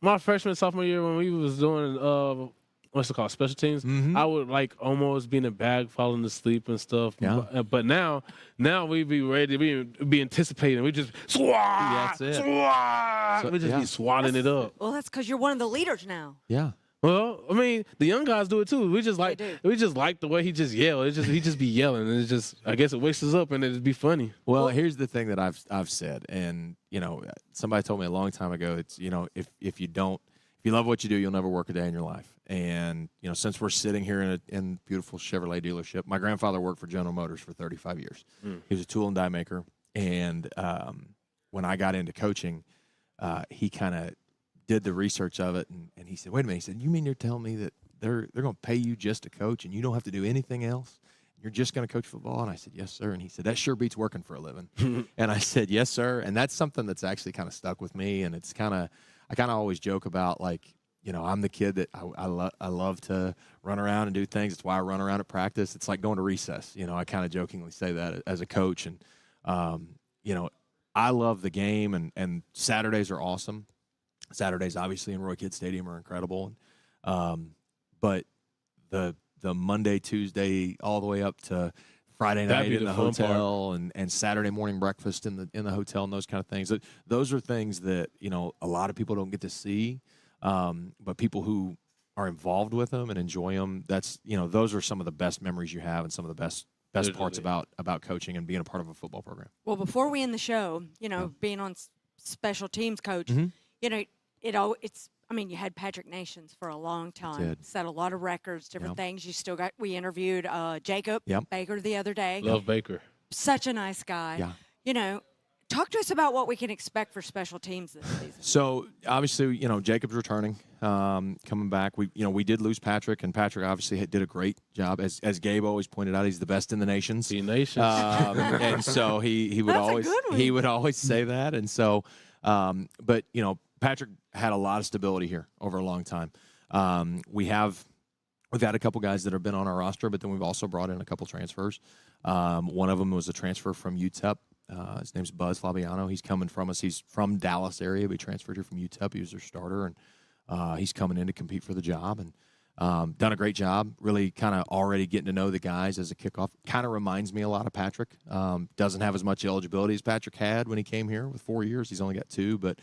my freshman, sophomore year when we was doing what's it called, special teams, I would like almost be in a bag, falling asleep and stuff. Yeah. But now we be ready, we be anticipating. We just swat, that's it. Swat. We just be swatting it up. Well, that's because you're one of the leaders now. Yeah. Well, I mean, the young guys do it too. We just like the way he just yell. He just be yelling, and it's just, I guess it wakes us up and it'd be funny. Well, here's the thing that I've said, and somebody told me a long time ago. It's if you love what you do, you'll never work a day in your life. And, since we're sitting here in a beautiful Chevrolet dealership, my grandfather worked for General Motors for 35 years. He was a tool and die maker. And when I got into coaching, he kind of did the research of it. And he said, wait a minute. He said, you mean you're telling me that they're going to pay you just to coach and you don't have to do anything else? you're just going to coach football? And I said, yes, sir. And he said, that sure beats working for a living. And I said, yes, sir. And that's something that's actually kind of stuck with me. And it's I kind of always joke about, like, you know, I'm the kid that I love to run around and do things. It's why I run around at practice. It's like going to recess. You know, I kind of jokingly say that as a coach. And, you know, I love the game, and Saturdays are awesome. Saturdays, obviously, in Roy Kidd Stadium are incredible. But the Monday, Tuesday, all the way up to Friday night in the hotel and Saturday morning breakfast in the hotel and those kind of things. Those are things that, you know, a lot of people don't get to see. But people who are involved with them and enjoy them, that's, you know, those are some of the best memories you have and some of the best parts about coaching and being a part of a football program. Well, before we end the show, you know, being on special teams coach, you know, I mean, you had Patrick Nations for a long time, set a lot of records, different things. You still we interviewed Jacob Baker the other day. Love Baker. Such a nice guy. Yeah. You know, talk to us about what we can expect for special teams this season. So obviously, you know, Jacob's returning, coming back. We did lose Patrick, and Patrick obviously did a great job. As Gabe always pointed out, he's the best in the nations. And so he would always say that. And so, but you know, Patrick had a lot of stability here over a long time. We've had a couple guys that have been on our roster, but then we've also brought in a couple transfers. One of them was a transfer from UTEP. His name's Buzz Fabiano. He's coming from us. He's from Dallas area, but he transferred here from UTEP. He was their starter, and he's coming in to compete for the job and done a great job. Really kind of already getting to know the guys as a kickoff. Kind of reminds me a lot of Patrick. Doesn't have as much eligibility as Patrick had when he came here with 4 years. He's only got 2, but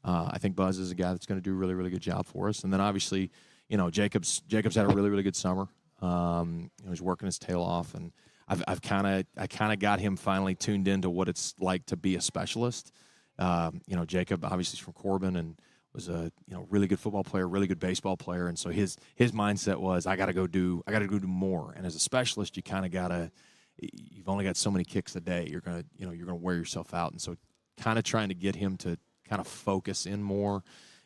I think Buzz is a guy that's going to do a really, really good job for us. And then obviously, you know, Jacob's had a really, really good summer. You know, he's working his tail off, and I kind of got him finally tuned into what it's like to be a specialist. You know, Jacob obviously is from Corbin and was a, you know, really good football player, really good baseball player, and so his mindset was I got to go do more. And as a specialist, you kind of you've only got so many kicks a day. You're gonna wear yourself out, and so kind of trying to get him to kind of focus in more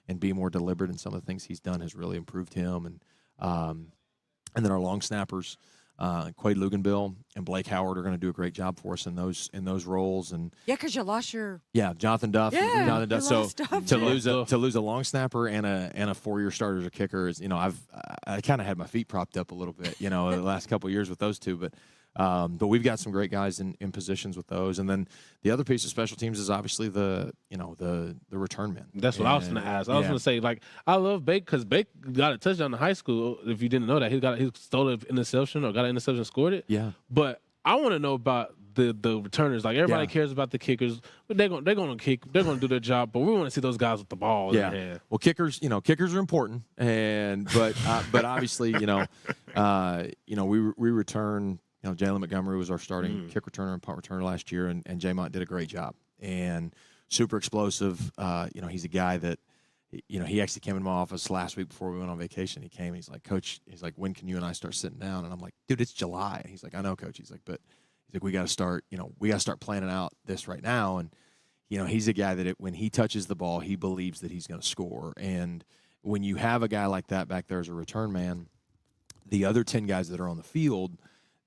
and be more deliberate in some of the things he's done has really improved him. And then our long snappers, Quade Luganbill and Blake Howard are going to do a great job for us in those roles. And because you lost your Jonathan Duff. Yeah, Jonathan Duff. So Duff. to lose a long snapper and a 4-year starter as a kicker is, you know, I kind of had my feet propped up a little bit, you know, the last couple of years with those two, but we've got some great guys in positions with those. And then the other piece of special teams is obviously the return men. That's what I was going to ask. I was going to say, like, I love Bake because Bake got a touchdown in high school. If you didn't know that, he stole an interception or got an interception and scored it. Yeah. But I want to know about the returners. Like, everybody cares about the kickers. But they're gonna kick. They're gonna do their job. But we want to see those guys with the ball in their hand. Well, kickers are important, but obviously, we return. You know, Jalen Montgomery was our starting kick returner and punt returner last year, and Jaymont did a great job. And super explosive. You know, he's a guy that, you know, he actually came in my office last week before we went on vacation. He came and he's like, Coach, when can you and I start sitting down? And I'm like, dude, it's July. And he's like, I know, Coach. He's like, but he's like, we got to start planning out this right now. And, you know, he's a guy that when he touches the ball, he believes that he's going to score. And when you have a guy like that back there as a return man, the other 10 guys that are on the field,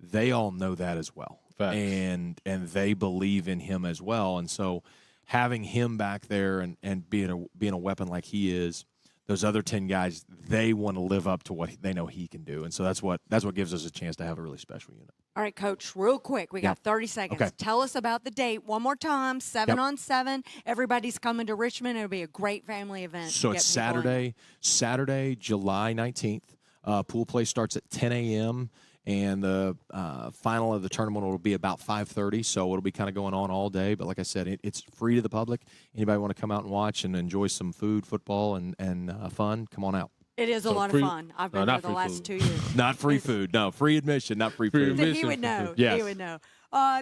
they all know that as well. Facts. And they believe in him as well. And so having him back there and being a weapon like he is, those other 10 guys, they want to live up to what they know he can do. And so that's what gives us a chance to have a really special unit. All right, Coach, real quick. We got 30 seconds. Okay. Tell us about the date one more time, 7-on-7. Everybody's coming to Richmond. It'll be a great family event. So it's Saturday, July 19th. Pool play starts at 10 a.m., and the final of the tournament will be about 5:30, so it'll be kind of going on all day. But like I said, it's free to the public. Anybody want to come out and watch and enjoy some food, football, and fun, come on out. It is a lot of fun. I've been there the last 2 years. Not free food. No, free admission, not free food. He would know. Yes. He would know.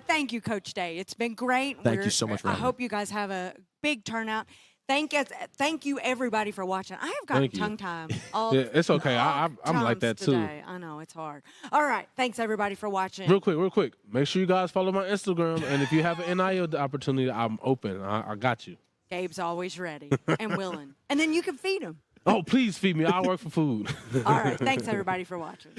Thank you, Coach Day. It's been great. Thank you so much for having me. I hope you guys have a big turnout. Thank you, everybody, for watching. I have gotten tongue-tied. Yeah, it's okay. I'm like that, too. Today. I know. It's hard. All right. Thanks, everybody, for watching. Real quick. Make sure you guys follow my Instagram. And if you have an NIL opportunity, I'm open. I got you. Gabe's always ready and willing. And then you can feed him. Oh, please feed me. I work for food. All right. Thanks, everybody, for watching.